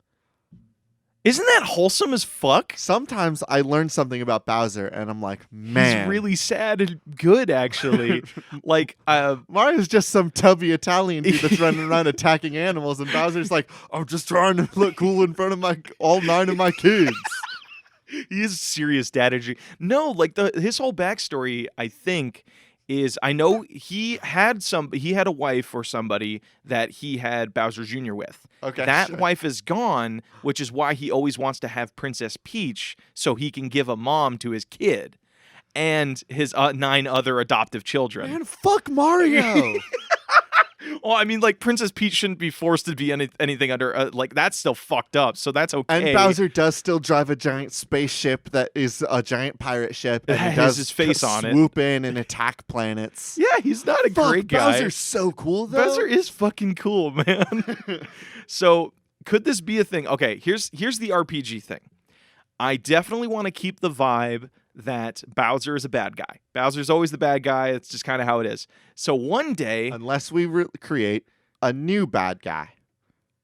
Isn't that wholesome as fuck? Sometimes I learn something about Bowser, and I'm like, man. He's really sad and good, actually. Like, Mario's just some tubby Italian dude that's running around attacking animals, and Bowser's like, I'm just trying to look cool in front of all 9 of my kids. He is serious dad energy. No, like his whole backstory, I think, is I know he had a wife or somebody that he had Bowser Jr. with. Okay, that wife is gone, which is why he always wants to have Princess Peach so he can give a mom to his kid and his 9 other adoptive children. Man, fuck Mario. Well, I mean, like, Princess Peach shouldn't be forced to be anything under, like, that's still fucked up, so that's okay. And Bowser does still drive a giant spaceship that is a giant pirate ship. And he does his face on it. Swoop in and attack planets. Yeah, he's not a great guy. Bowser's so cool, though. Bowser is fucking cool, man. So, could this be a thing? Okay, here's the RPG thing. I definitely want to keep the vibe that Bowser is a bad guy. Bowser's always the bad guy. It's just kind of how it is. So one day... Unless we create a new bad guy.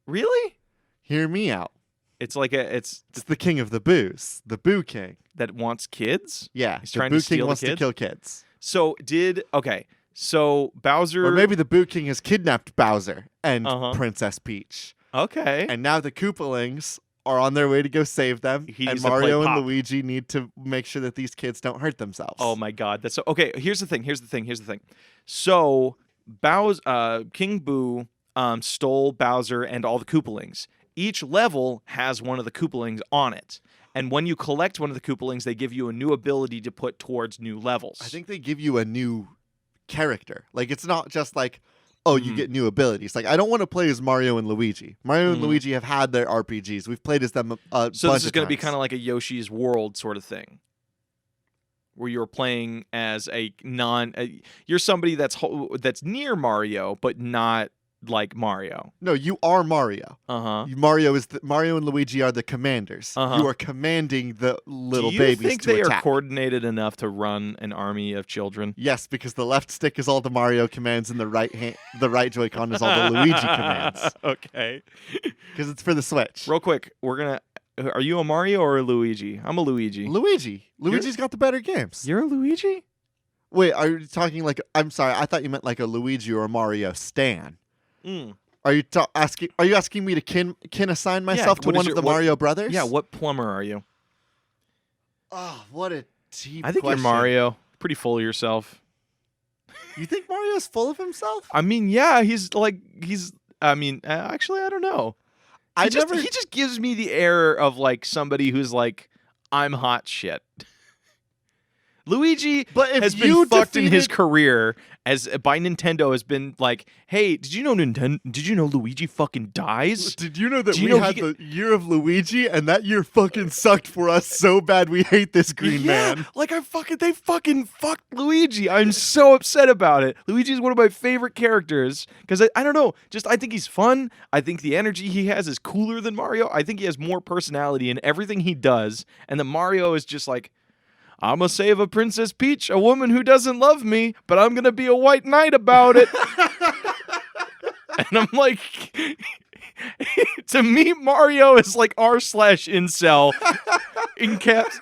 Really? Hear me out. It's like it's the king of the boos. The Boo King. That wants kids? Yeah. He's trying to steal wants the kids? to kill kids. So so Bowser... Or maybe the Boo King has kidnapped Bowser and Princess Peach. Okay. And now the Koopalings are on their way to go save them, and Mario and Luigi need to make sure that these kids don't hurt themselves. Oh my god, that's so okay. Here's the thing. So King Boo stole Bowser and all the Koopalings. Each level has one of the Koopalings on it, and when you collect one of the Koopalings, they give you a new ability to put towards new levels. I think they give you a new character. Like, it's not just like, oh, you get new abilities. Like, I don't want to play as Mario and Luigi. Mario and Luigi have had their RPGs. We've played as them So this is going to be kind of like a Yoshi's World sort of thing, where you're playing as you're somebody that's near Mario, but not like Mario. No, you are Mario. Mario and Luigi are the commanders. You are commanding the little babies to attack. Do you think they are coordinated enough to run an army of children? Yes, because the left stick is all the Mario commands and the right Joy-Con is all the Luigi commands. Okay. Because it's for the Switch. Real quick, are you a Mario or a Luigi? I'm a Luigi. Luigi's got the better games. You're a Luigi? Wait, are you talking like... I'm sorry, I thought you meant like a Luigi or a Mario stan. Are you asking me to kin assign myself to one of the Mario brothers? Yeah, what plumber are you? Oh, what a deep I think question. you're Mario. Pretty full of yourself. You think Mario's full of himself? I mean, yeah, actually, I don't know. He just gives me the air of like somebody who's like, I'm hot shit. Luigi has been fucked in his career by Nintendo has been like, hey, did you know Luigi fucking dies? Did you know that we had the year of Luigi and that year fucking sucked for us so bad we hate this green man? Like they fucking fucked Luigi. I'm so upset about it. Luigi is one of my favorite characters because I don't know, I think he's fun. I think the energy he has is cooler than Mario. I think he has more personality in everything he does, and the Mario is just like, I'm gonna save a Princess Peach, a woman who doesn't love me, but I'm gonna be a white knight about it. And I'm like, to me, Mario is like r/incel. In caps.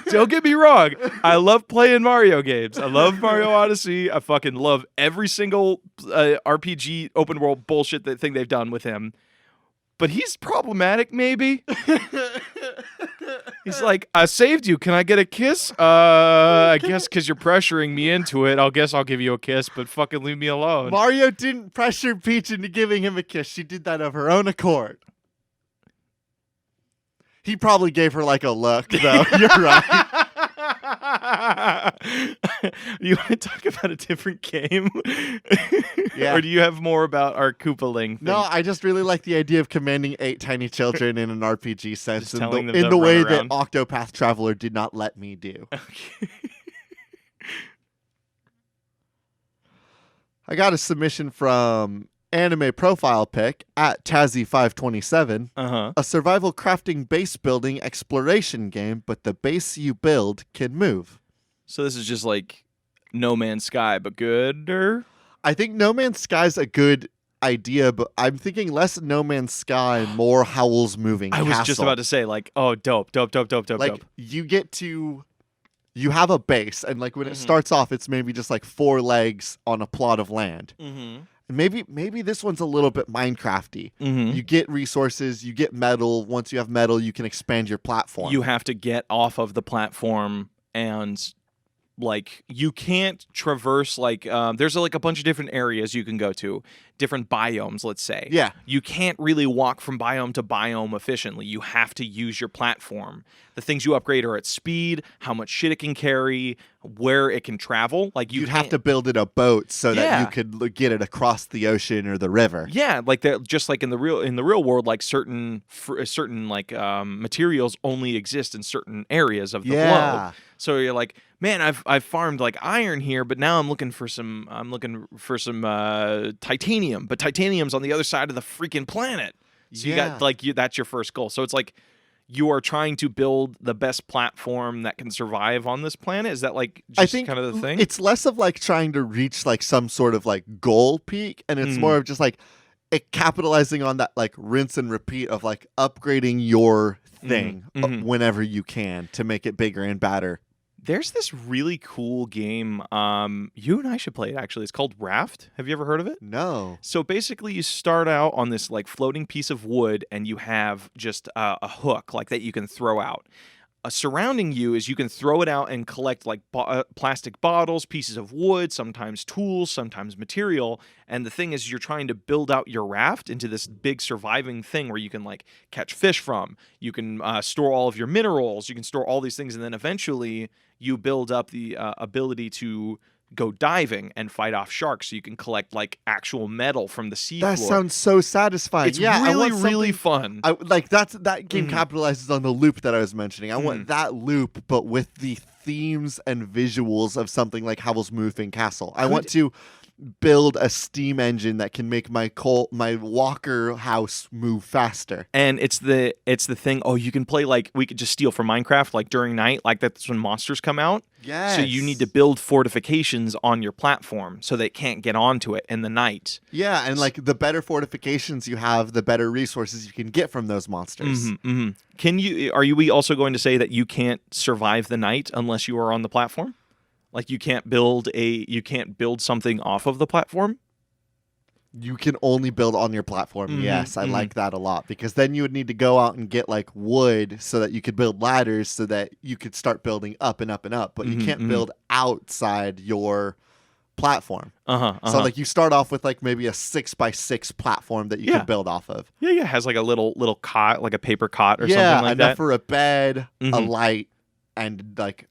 Don't get me wrong. I love playing Mario games. I love Mario Odyssey. I fucking love every single RPG open world bullshit thing they've done with him. But he's problematic, maybe. He's like, I saved you. Can I get a kiss? I guess because you're pressuring me into it. I'll give you a kiss, but fucking leave me alone. Mario didn't pressure Peach into giving him a kiss. She did that of her own accord. He probably gave her like a look, though. You're right. You want to talk about a different game? Yeah. Or do you have more about our Koopaling thing? No, I just really like the idea of commanding 8 tiny children in an RPG sense in the way that Octopath Traveler did not let me do. Okay. I got a submission from Anime Profile Pick at Tazzy527. A survival crafting base building exploration game, but the base you build can move. So this is just like No Man's Sky, but gooder? I think No Man's Sky's a good idea, but I'm thinking less No Man's Sky, more Howl's Moving Castle. I was just about to say, like, oh, dope. Like, you have a base, and like when it starts off, it's maybe just like 4 legs on a plot of land. And maybe this one's a little bit Minecrafty. You get resources, you get metal. Once you have metal, you can expand your platform. You have to get off of the platform, and like you can't traverse like there's like a bunch of different areas you can go to, different biomes, let's say. Yeah. You can't really walk from biome to biome efficiently. You have to use your platform. The things you upgrade are at speed, how much shit it can carry, where it can travel. Like you'd have to build it a boat so that you could get it across the ocean or the river. Yeah, like just like in the real world, like certain like materials only exist in certain areas of the globe. So you're like, man, I've farmed like iron here, but now I'm looking for some titanium, but titanium's on the other side of the freaking planet. So you got like that's your first goal. So it's like you are trying to build the best platform that can survive on this planet. Is that like just I think kind of the thing? It's less of like trying to reach like some sort of like goal peak, and it's more of just like capitalizing on that like rinse and repeat of like upgrading your thing whenever you can to make it bigger and badder. There's this really cool game. You and I should play it, actually. It's called Raft. Have you ever heard of it? No. So basically, you start out on this like floating piece of wood, and you have just a hook like that you can throw out. Surrounding you is you can throw it out and collect like plastic bottles, pieces of wood, sometimes tools, sometimes material. And the thing is, you're trying to build out your raft into this big surviving thing where you can like catch fish from. You can store all of your minerals. You can store all these things, and then eventually you build up the ability to go diving and fight off sharks, so you can collect like actual metal from the seafloor. That sounds so satisfying. It's really fun. That game capitalizes on the loop that I was mentioning. I want that loop, but with the themes and visuals of something like Howl's Moving Castle. I want to build a steam engine that can make my Walker house move faster. And it's the thing. Oh, you can play like we could just steal from Minecraft like during night, like that's when monsters come out. Yes. So you need to build fortifications on your platform so they can't get onto it in the night. Yeah, and like the better fortifications you have, the better resources you can get from those monsters. Are we also going to say that you can't survive the night unless you are on the platform? Like you can't build something off of the platform? You can only build on your platform. Yes, I like that a lot, because then you would need to go out and get like wood so that you could build ladders so that you could start building up and up and up, but you can't build outside your platform. So like you start off with like maybe a 6x6 platform that you can build off of. Yeah, it has like a little cot, like a paper cot or something like that. Yeah, enough for a bed, a light, and like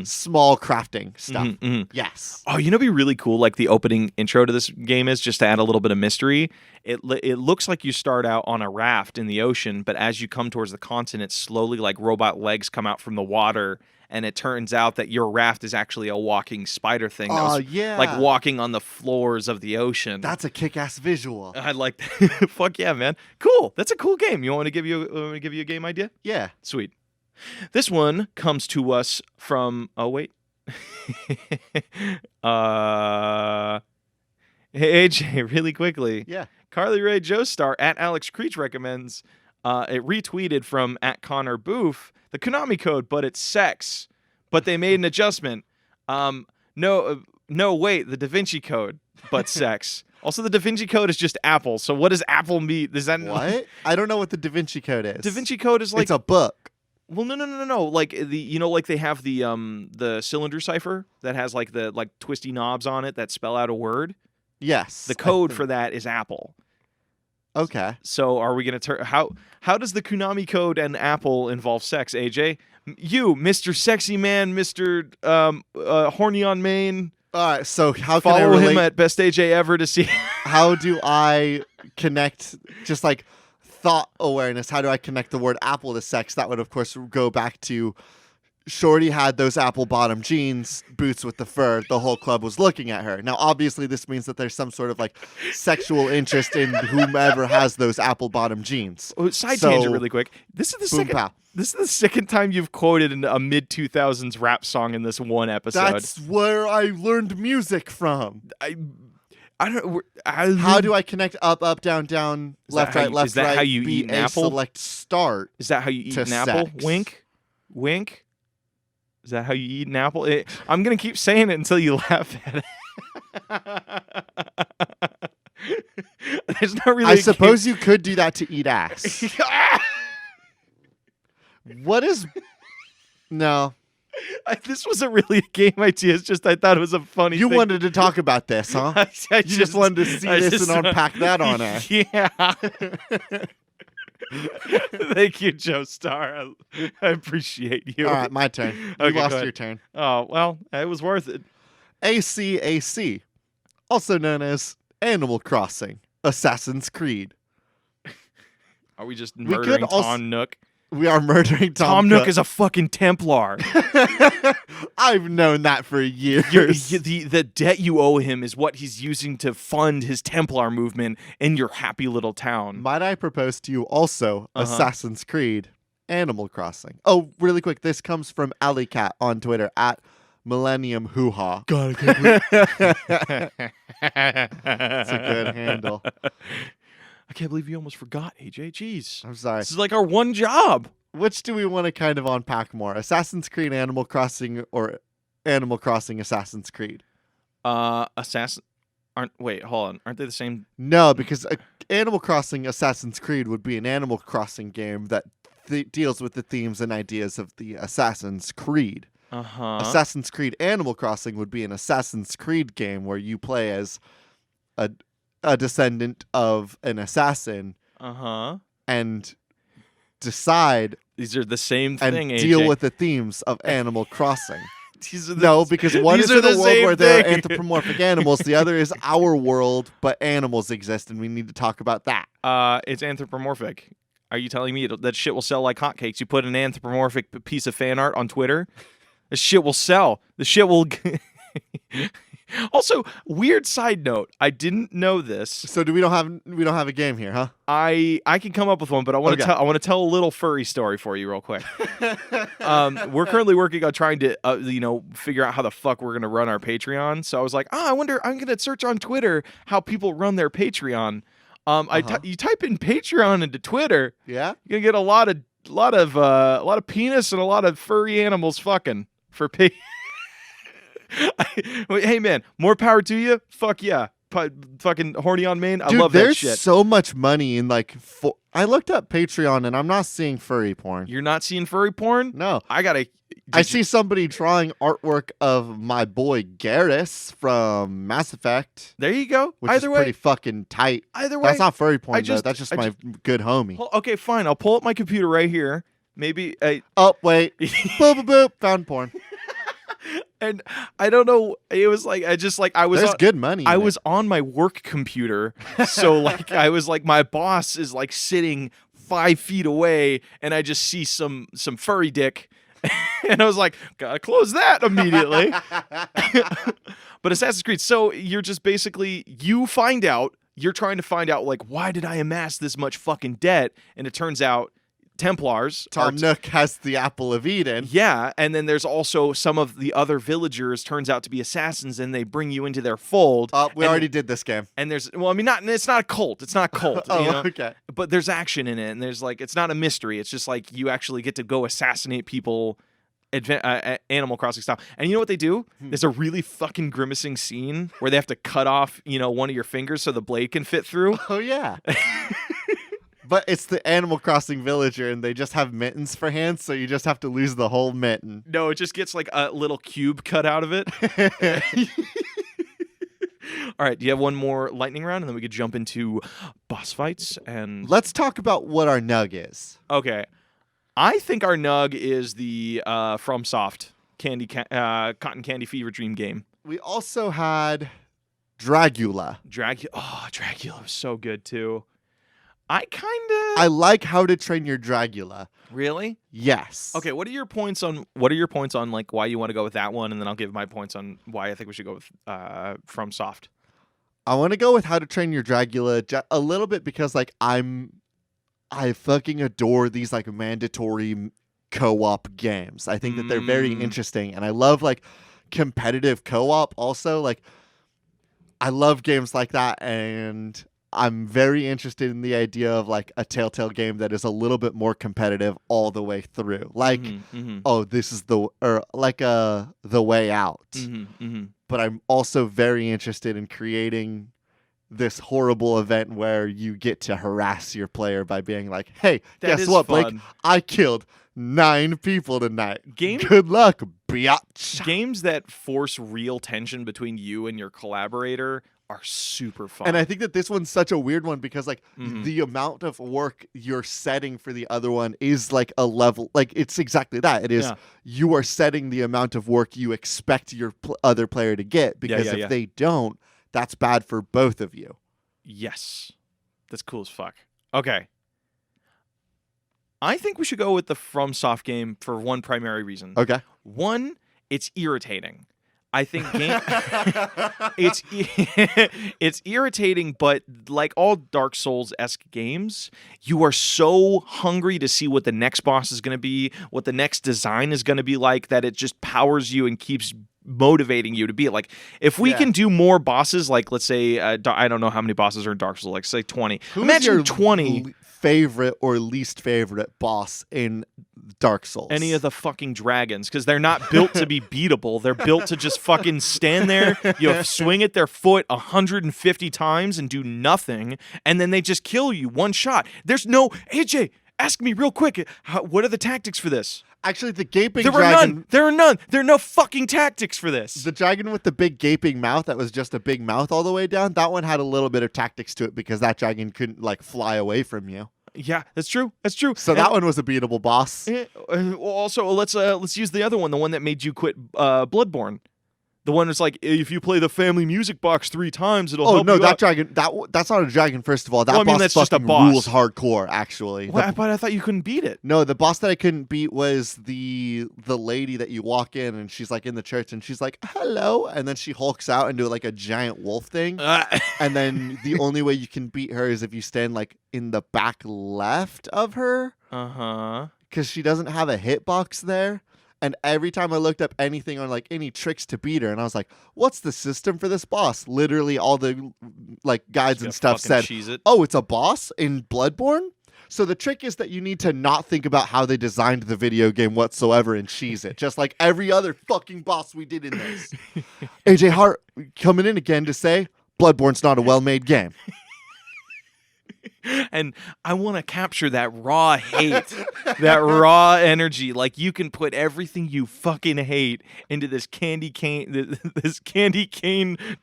small crafting stuff. Yes. Oh, it'd be really cool. Like the opening intro to this game is just to add a little bit of mystery. It looks like you start out on a raft in the ocean, but as you come towards the continent, slowly like robot legs come out from the water, and it turns out that your raft is actually a walking spider thing. Like walking on the floors of the ocean. That's a kick-ass visual. I like that. Fuck yeah, man. Cool. That's a cool game. You want to give you a game idea? Yeah. Sweet. This one comes to us from... Oh, wait. Hey, AJ, really quickly. Yeah. Carly Rae Joestar at Alex Creech recommends it retweeted from at Connor Booth, the Konami code, but it's sex. But they made an adjustment. No, wait, the Da Vinci Code, but sex. Also, the Da Vinci Code is just Apple. So what does Apple mean? Does that... What? I don't know what the Da Vinci Code is. Da Vinci Code is like... It's a book. Well, no. Like like they have the cylinder cipher that has like the twisty knobs on it that spell out a word. Yes. The code for that is Apple. Okay. So are we going to turn how does the Konami code and Apple involve sex, AJ? You, Mr. Sexy Man, Mr. Horny on Main. All right. So how can I relate... him at Best AJ Ever to see? How do I connect just like thought awareness? How do I connect the word Apple to sex? That would, of course, go back to Shorty had those apple bottom jeans, boots with the fur. The whole club was looking at her. Now, obviously, this means that there's some sort of like sexual interest in whomever has those apple bottom jeans. Oh, tangent really quick. This is the boom, pow. This is the second time you've quoted a mid-2000s rap song in this one episode. That's where I learned music from. I don't. How do I connect up, up, down, down, left, right, left, right? Is that how you eat an apple? Select start. Is that how you eat an apple? Sex. Wink, wink. Is that how you eat an apple? I'm gonna keep saying it until you laugh at it. There's not really. I suppose you could do that to eat ass. What is? No. This wasn't really a game idea. It's just I thought it was a funny You thing. wanted to talk about this, huh? You just wanted to see this and unpack that on air. Yeah. Thank you, Joe Star. I appreciate you. All right, my turn. You lost your turn. Oh, well, it was worth it. ACAC, also known as Animal Crossing, Assassin's Creed. Are we just murdering Tom Nook? We are murdering Tom Nook is a fucking Templar. I've known that for years. The debt you owe him is what he's using to fund his Templar movement in your happy little town. Might I propose to you also Assassin's Creed, Animal Crossing? Oh, really quick. This comes from Alley Cat on Twitter at Millennium Hoo Ha. God, I can't believe That's a good handle. I can't believe you almost forgot, AJ. Jeez. I'm sorry. This is like our one job. Which do we want to kind of unpack more? Assassin's Creed, Animal Crossing, or Animal Crossing, Assassin's Creed? Wait, hold on. Aren't they the same? No, because Animal Crossing, Assassin's Creed would be an Animal Crossing game that deals with the themes and ideas of the Assassin's Creed. Assassin's Creed, Animal Crossing would be an Assassin's Creed game where you play as a descendant of an assassin, and decide these are the same thing, and AJ. deal with the themes of Animal Crossing. No, because one is in a world where there are anthropomorphic animals, the other is our world, but animals exist, and we need to talk about that. It's anthropomorphic. Are you telling me that shit will sell like hotcakes? You put an anthropomorphic piece of fan art on Twitter, the shit will sell. The shit will. Also, weird side note. I didn't know this. So we don't have a game here, huh? I can come up with one, but I want to tell a little furry story for you real quick. We're currently working on trying to figure out how the fuck we're gonna run our Patreon. So I was like, I wonder. I'm gonna search on Twitter how people run their Patreon. You type in Patreon into Twitter. Yeah, you're gonna get a lot of penis and a lot of furry animals fucking for pay. Hey man, more power to you. Fuck yeah, fucking horny on main. I love that shit. There's so much money in I looked up Patreon and I'm not seeing furry porn. You're not seeing furry porn? No, I see somebody drawing artwork of my boy Garrus from Mass Effect. There you go. Which is pretty fucking tight. Either way, that's not furry porn though. That's just my good homie. Okay, fine. I'll pull up my computer right here. Maybe. Oh wait. Boop boop boop. Found porn. And I don't know. It was like I was. There's good money. I was on my work computer, so I was like, my boss is like sitting 5 feet away, and I just see some furry dick, and I was like, gotta close that immediately. But Assassin's Creed. So you're just basically you're trying to find out like, why did I amass this much fucking debt? And it turns out Templars. Tom Nook has the Apple of Eden. Yeah, and then there's also some of the other villagers turns out to be assassins, and they bring you into their fold. We already did this game. And it's not a cult. It's not a cult. Okay. But there's action in it, and there's it's not a mystery. It's just like you actually get to go assassinate people, Animal Crossing style. And you know what they do? There's a really fucking grimacing scene where they have to cut off, one of your fingers so the blade can fit through. Oh yeah. But it's the Animal Crossing villager, and they just have mittens for hands, so you just have to lose the whole mitten. No, it just gets like a little cube cut out of it. All right, do you have one more lightning round, and then we could jump into boss fights? And let's talk about what our nug is. Okay. I think our nug is the FromSoft Cotton Candy Fever Dream game. We also had Dragula. Dragula was so good, too. I like How to Train Your Dragula. Really? Yes. Okay, what are your points on like why you want to go with that one, and then I'll give my points on why I think we should go with FromSoft. I want to go with How to Train Your Dragula a little bit because like I fucking adore these like mandatory co-op games. I think that they're very interesting, and I love like competitive co-op also. Like I love games like that, and I'm very interested in the idea of like a Telltale game that is a little bit more competitive all the way through. Like, oh, this is the Way Out. But I'm also very interested in creating this horrible event where you get to harass your player by being like, "Hey, guess what, Blake? I killed 9 people tonight. Good luck, biatch." Games that force real tension between you and your collaborator are super fun. And I think that this one's such a weird one because like the amount of work you're setting for the other one is like a level, like it's exactly that. It is you are setting the amount of work you expect your other player to get, because if they don't, that's bad for both of you. Yes. That's cool as fuck. Okay. I think we should go with the FromSoft game for one primary reason. Okay. One, it's irritating. I think it's irritating, but like all Dark Souls-esque games, you are so hungry to see what the next boss is going to be, what the next design is going to be like, that it just powers you and keeps motivating you to be like, if we can do more bosses, like let's say I don't know how many bosses are in Dark Souls, like say 20. Imagine your 20 favorite or least favorite boss in Dark Souls. Any of the fucking dragons, because they're not built to be beatable. They're built to just fucking stand there, swing at their foot 150 times and do nothing, and then they just kill you one shot. There's no AJ. Ask me real quick. What are the tactics for this? Actually, the gaping dragon... There are none. There are no fucking tactics for this. The dragon with the big gaping mouth that was just a big mouth all the way down, that one had a little bit of tactics to it because that dragon couldn't, like, fly away from you. Yeah, that's true. That's true. So that one was a beatable boss. Also, let's use the other one, the one that made you quit Bloodborne. The one that's like, if you play the family music box 3 times, it'll help you. Oh, no, that dragon, that's not a dragon, first of all. That boss that's fucking just a boss. Rules hardcore, actually. But I thought you couldn't beat it. No, the boss that I couldn't beat was the lady that you walk in, and she's like in the church, and she's like, hello, and then she hulks out into like a giant wolf thing. And then the only way you can beat her is if you stand like in the back left of her. Uh-huh. Because she doesn't have a hitbox there. And every time I looked up anything on like any tricks to beat her, and I was like, what's the system for this boss? Literally all the like guides and stuff said, oh, it's a boss in Bloodborne? So the trick is that you need to not think about how they designed the video game whatsoever and cheese it, just like every other fucking boss we did in this. AJ Hart coming in again to say, Bloodborne's not a well-made game. And I want to capture that raw hate, that raw energy. Like, you can put everything you fucking hate into this candy cane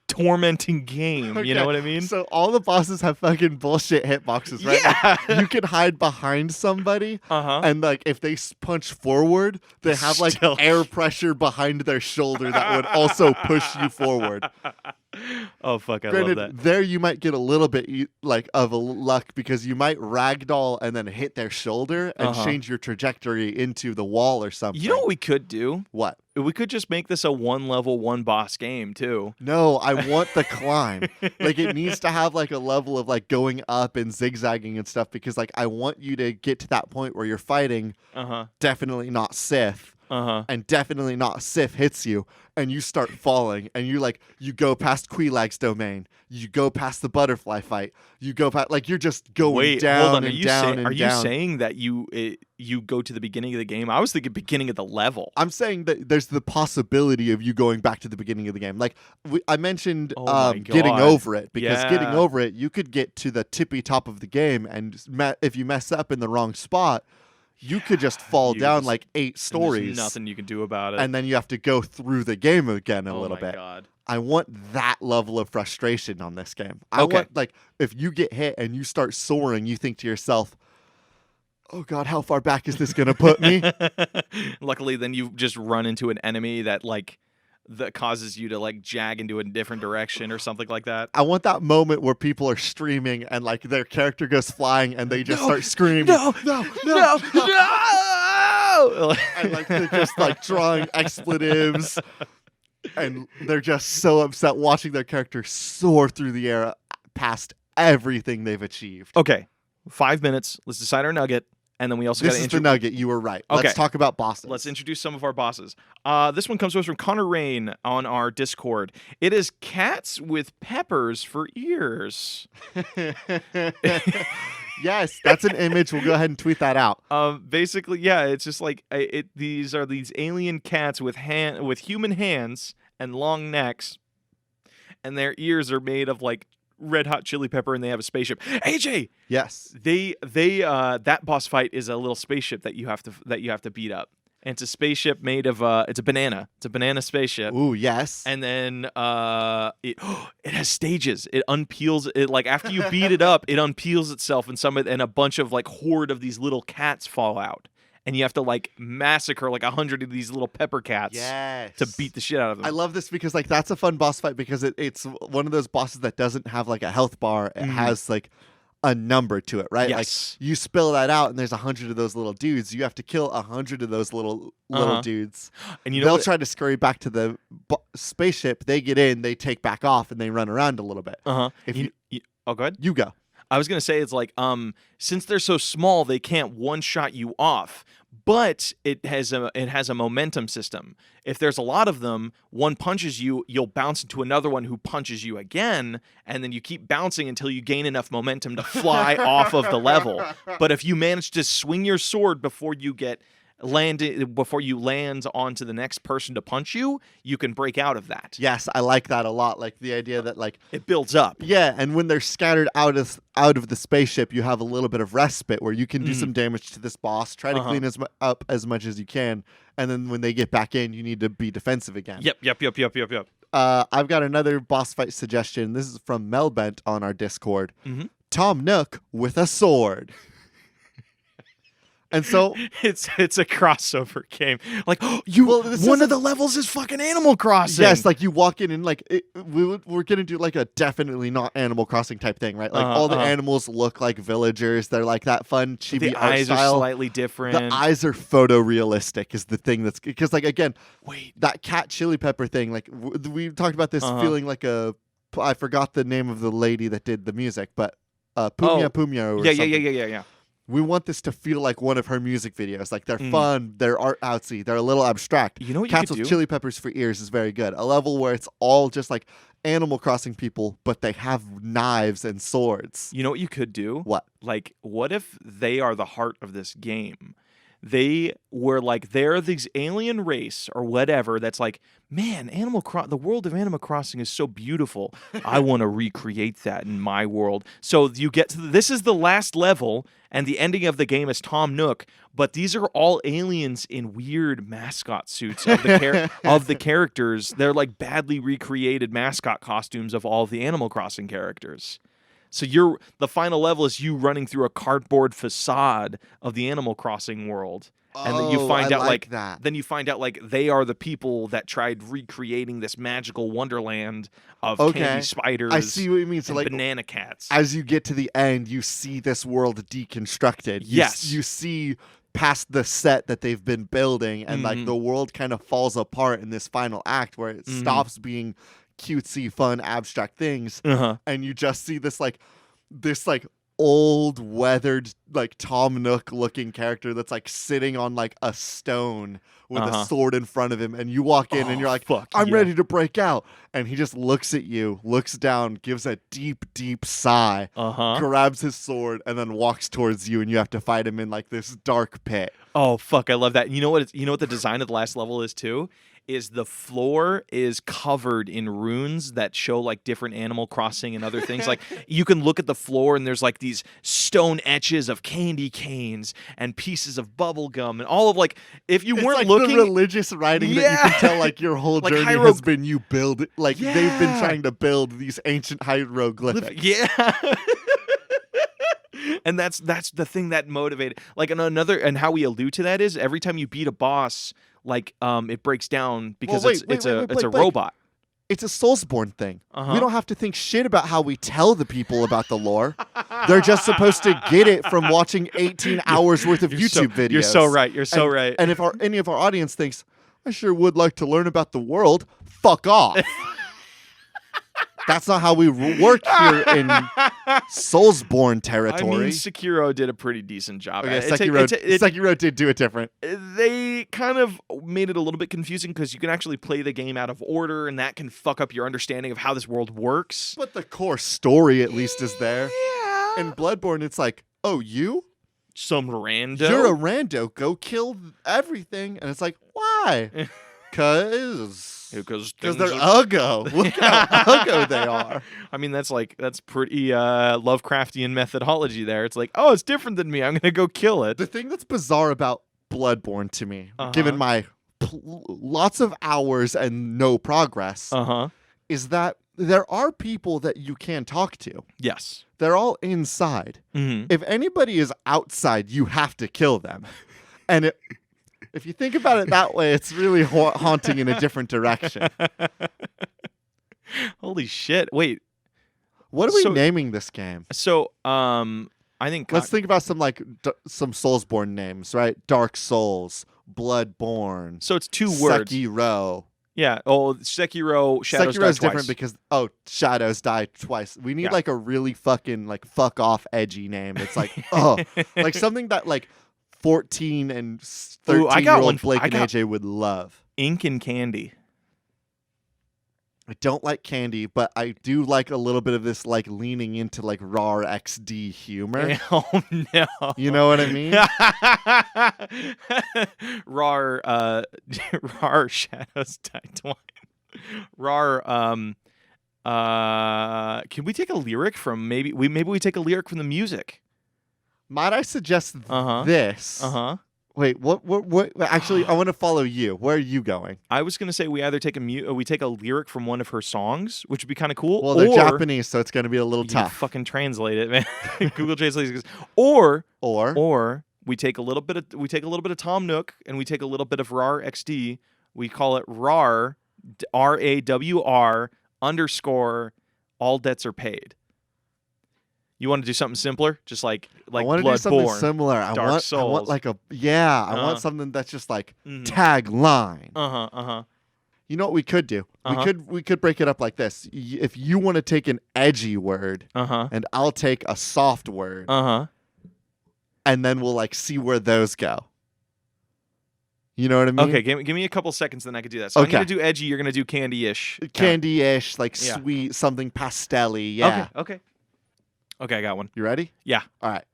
tormenting game. Okay. You know what I mean? So all the bosses have fucking bullshit hitboxes, right? Yeah. Like, you can hide behind somebody, and like if they punch forward, they have like air pressure behind their shoulder that would also push you forward. Oh fuck! Granted, love that. There you might get a little bit like of a luck because you might ragdoll and then hit their shoulder and change your trajectory into the wall or something. You know what we could do? What? We could just make this a 1-level, 1-boss game too. No, I want the climb. Like, it needs to have like a level of like going up and zigzagging and stuff, because like I want you to get to that point where you're fighting. Definitely not Sith. And definitely not Sif hits you, and you start falling, and you go past Quilag's domain, you go past the butterfly fight, you go past, like, you're just going down hold on. and down and down. Are you saying that you go to the beginning of the game? I was thinking beginning of the level. I'm saying that there's the possibility of you going back to the beginning of the game. Like I mentioned, getting over it, because getting over it, you could get to the tippy top of the game, and if you mess up in the wrong spot, you could just fall down like 8 stories. There's nothing you can do about it. And then you have to go through the game again a little bit. God. I want that level of frustration on this game. I want, like, if you get hit and you start soaring, you think to yourself, oh God, how far back is this going to put me? Luckily, then you just run into an enemy that, like, that causes you to like jag into a different direction or something like that. I want that moment where people are streaming and like their character goes flying and they just start screaming. No. And like they're just like drawing expletives. And they're just so upset watching their character soar through the air past everything they've achieved. Okay, 5 minutes. Let's decide our nugget. And then we also got to This is the nugget. You were right. Okay. Let's talk about bosses. Let's introduce some of our bosses. This one comes to us from Connor Rain on our Discord. It is cats with peppers for ears. Yes, that's an image. We'll go ahead and tweet that out. Basically, yeah, it's just like these are these alien cats with human hands and long necks, and their ears are made of like red hot chili pepper, and they have a spaceship. AJ, yes, they that boss fight is a little spaceship that you have to beat up. And it's a spaceship made of it's a banana. It's a banana spaceship. Ooh, yes. And then it has stages. It unpeels it, like after you beat it up, it unpeels itself, and a bunch of like horde of these little cats fall out. And you have to like massacre like 100 of these little pepper cats to beat the shit out of them. I love this because like that's a fun boss fight because it's one of those bosses that doesn't have like a health bar. It has like a number to it, right? Yes. Like you spill that out and there's 100 of those little dudes. You have to kill 100 of those little dudes. And they'll try to scurry back to the spaceship. They get in, they take back off, and they run around a little bit. If oh, go ahead. You go. I was gonna say it's like since they're so small, they can't one-shot you off. But it has a momentum system. If there's a lot of them, one punches you, you'll bounce into another one who punches you again, and then you keep bouncing until you gain enough momentum to fly off of the level. But if you manage to swing your sword before you land onto the next person to punch you, you can break out of that. Yes, I like that a lot. Like the idea that like it builds up. Yeah, and when they're scattered out of the spaceship, you have a little bit of respite where you can do some damage to this boss, try to clean up as much as you can, and then when they get back in, you need to be defensive again. Yep. I've got another boss fight suggestion. This is from Melbent on our Discord. Tom Nook with a sword. And so it's a crossover game. Like one of the levels is fucking Animal Crossing. Yes, like you walk in and like we're gonna do like a definitely not Animal Crossing type thing, right? Like all the animals look like villagers. They're like that fun chibi art eyes style. Are slightly different. The eyes are photorealistic is the thing that's because like again, that cat chili pepper thing. Like we talked about this feeling like I forgot the name of the lady that did the music, but Pumia Pumia. Or something. Yeah. We want this to feel like one of her music videos. Like they're fun, they're art artsy, they're a little abstract. You know what Cats you could with do? Chili Peppers for Ears is very good. A level where it's all just like Animal Crossing people, but they have knives and swords. You know what you could do? What? Like, what if they are the heart of this game? They were like, they're this alien race or whatever that's like, man, the world of Animal Crossing is so beautiful. I want to recreate that in my world. So you get to this is the last level, and the ending of the game is Tom Nook, but these are all aliens in weird mascot suits of the characters. They're like badly recreated mascot costumes of all of the Animal Crossing characters. So the final level is you running through a cardboard facade of the Animal Crossing world. And then you find out that. Then you find out like they are the people that tried recreating this magical wonderland of candy spiders. I see what you mean. So like banana cats. As you get to the end, you see this world deconstructed. You see past the set that they've been building, and like the world kind of falls apart in this final act where it stops being cutesy, fun, abstract things, and you just see this old, weathered, like Tom Nook looking character that's like sitting on like a stone with a sword in front of him, and you walk in and you're like, I'm ready to break out, and he just looks at you, looks down, gives a deep, deep sigh, grabs his sword, and then walks towards you, and you have to fight him in like this dark pit. Oh fuck, I love that. You know what the design of the last level is too? Is the floor is covered in runes that show like different Animal Crossing and other things. Like you can look at the floor and there's like these stone etches of candy canes and pieces of bubble gum and all of like if you weren't like looking the religious writing that you can tell like your whole like journey has been you build like they've been trying to build these ancient hieroglyphics. Yeah. And that's the thing that motivated like and how we allude to that is every time you beat a boss like it breaks down because Well, it's a robot. It's a Soulsborne thing. Uh-huh. We don't have to think shit about how we tell the people about the lore. They're just supposed to get it from watching 18 hours worth of YouTube videos. You're so right. You're so right. And if any of our audience thinks, I sure would like to learn about the world, fuck off. That's not how we work here in Soulsborne territory. I mean, Sekiro did a pretty decent job. Okay, Sekiro did do it different. They kind of made it a little bit confusing because you can actually play the game out of order, and that can fuck up your understanding of how this world works. But the core story, at least, is there. Yeah. In Bloodborne, it's like, oh, you? Some rando? You're a rando. Go kill everything. And it's like, why? Because they're uggo. Look how uggo they are. I mean, that's pretty Lovecraftian methodology there. It's like, oh, it's different than me. I'm gonna go kill it. The thing that's bizarre about Bloodborne to me, given my lots of hours and no progress, is that there are people that you can talk to. Yes. They're all inside. Mm-hmm. If anybody is outside, you have to kill them. And if you think about it that way, it's really haunting in a different direction. Holy shit. Wait. What are we naming this game? So, I think... Let's think about some Soulsborne names, right? Dark Souls, Bloodborne. So it's 2 words. Sekiro. Yeah. Oh, Sekiro, Shadows Die Sekiro's twice. different because, Shadows Die twice. We need like a really fucking fuck off edgy name. It's like, like something that 14 and 13-year-old Blake and AJ would love. Ink and Candy. I don't like candy, but I do like a little bit of this leaning into RAR XD humor. Oh no. You know what I mean? RAR Shadows Die Twice. RAR can we take a lyric from maybe we take a lyric from the music? Might I suggest this? Wait, what? Actually, I want to follow you. Where are you going? I was going to say we either take we take a lyric from one of her songs, which would be kind of cool. Well, they're Japanese, so it's going to be a little tough. Fucking translate it, man. Google Translate. Or we take a little bit of Tom Nook and we take a little bit of RAR XD. We call it RAR, RAWR _, all debts are paid. You want to do something simpler, just like I want to do something similar. Dark Souls. I want I want something that's just tagline. You know what we could do? We could break it up like this. If you want to take an edgy word, and I'll take a soft word, and then we'll see where those go. You know what I mean? Okay, give me a couple seconds, then I could do that. So I'm gonna do edgy. You're gonna do candy-ish. Candy-ish, sweet, something pastel-y. Yeah. Okay, I got one. You ready? Yeah. All right.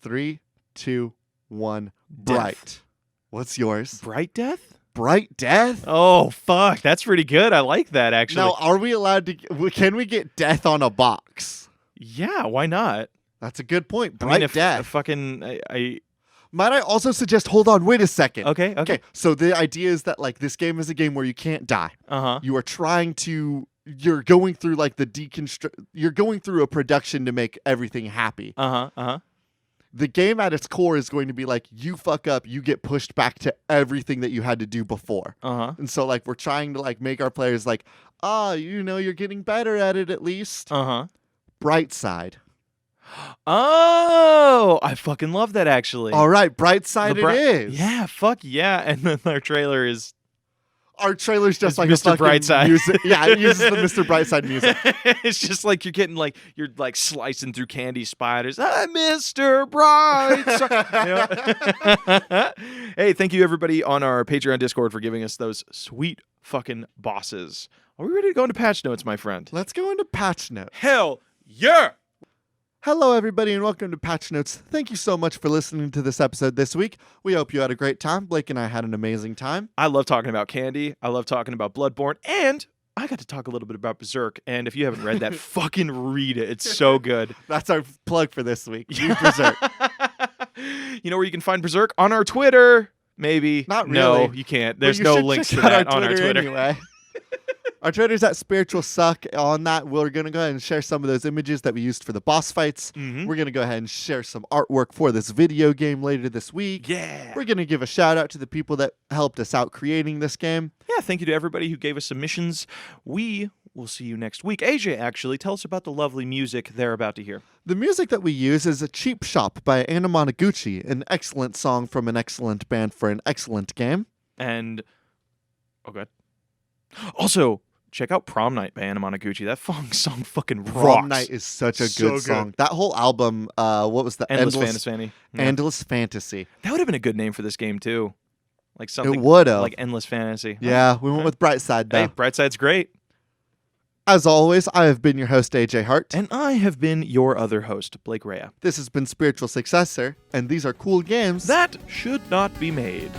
3, 2, 1. Bright. What's yours? Bright Death? Bright Death? Oh, fuck. That's pretty good. I like that, actually. Now, are we allowed to... Can we get death on a box? Yeah, why not? That's a good point. Bright Death. Might I also suggest... Hold on. Wait a second. Okay. So the idea is that this game is a game where you can't die. You are trying to... You're going through you're going through a production to make everything happy. The game at its core is going to be you fuck up, you get pushed back to everything that you had to do before. And so we're trying to make our players you're getting better at it at least. BrightSide. Oh, I fucking love that actually. All right, BrightSide it is. Yeah, fuck yeah. And then our trailer is... Our trailer's just Mr. Brightside. Music. Yeah, it uses the Mr. Brightside music. It's just you're getting you're slicing through candy spiders. I'm Mr. Brightside. Hey, thank you everybody on our Patreon Discord for giving us those sweet fucking bosses. Are we ready to go into patch notes, my friend? Let's go into patch notes. Hell yeah! Hello, everybody, and welcome to Patch Notes. Thank you so much for listening to this episode this week. We hope you had a great time. Blake and I had an amazing time. I love talking about candy. I love talking about Bloodborne. And I got to talk a little bit about Berserk. And if you haven't read that, fucking read it. It's so good. That's our plug for this week. Read Berserk. You know where you can find Berserk? On our Twitter. Maybe. Not really. No, you can't. There's no links to that on our Twitter. Anyway. Our Twitter's at Spiritual Suck. On that, we're going to go ahead and share some of those images that we used for the boss fights. Mm-hmm. We're going to go ahead and share some artwork for this video game later this week. Yeah. We're going to give a shout out to the people that helped us out creating this game. Yeah, thank you to everybody who gave us submissions. We will see you next week. AJ, actually, tell us about the lovely music they're about to hear. The music that we use is A Cheap Shop by Anna Monoguchi, an excellent song from an excellent band for an excellent game. And, oh, good. Also, check out Prom Night by Anna Monoguchi. That song fucking rocks. Prom Night is such a So good song. That whole album, what was the Endless Fantasy. Yeah. Endless Fantasy. That would have been a good name for this game, too. Like something It would have. like Endless Fantasy. Yeah, we went with BrightSide, though. Hey, BrightSide's great. As always, I have been your host, AJ Hart. And I have been your other host, Blake Rea. This has been Spiritual Successor, and these are cool games That should not be made.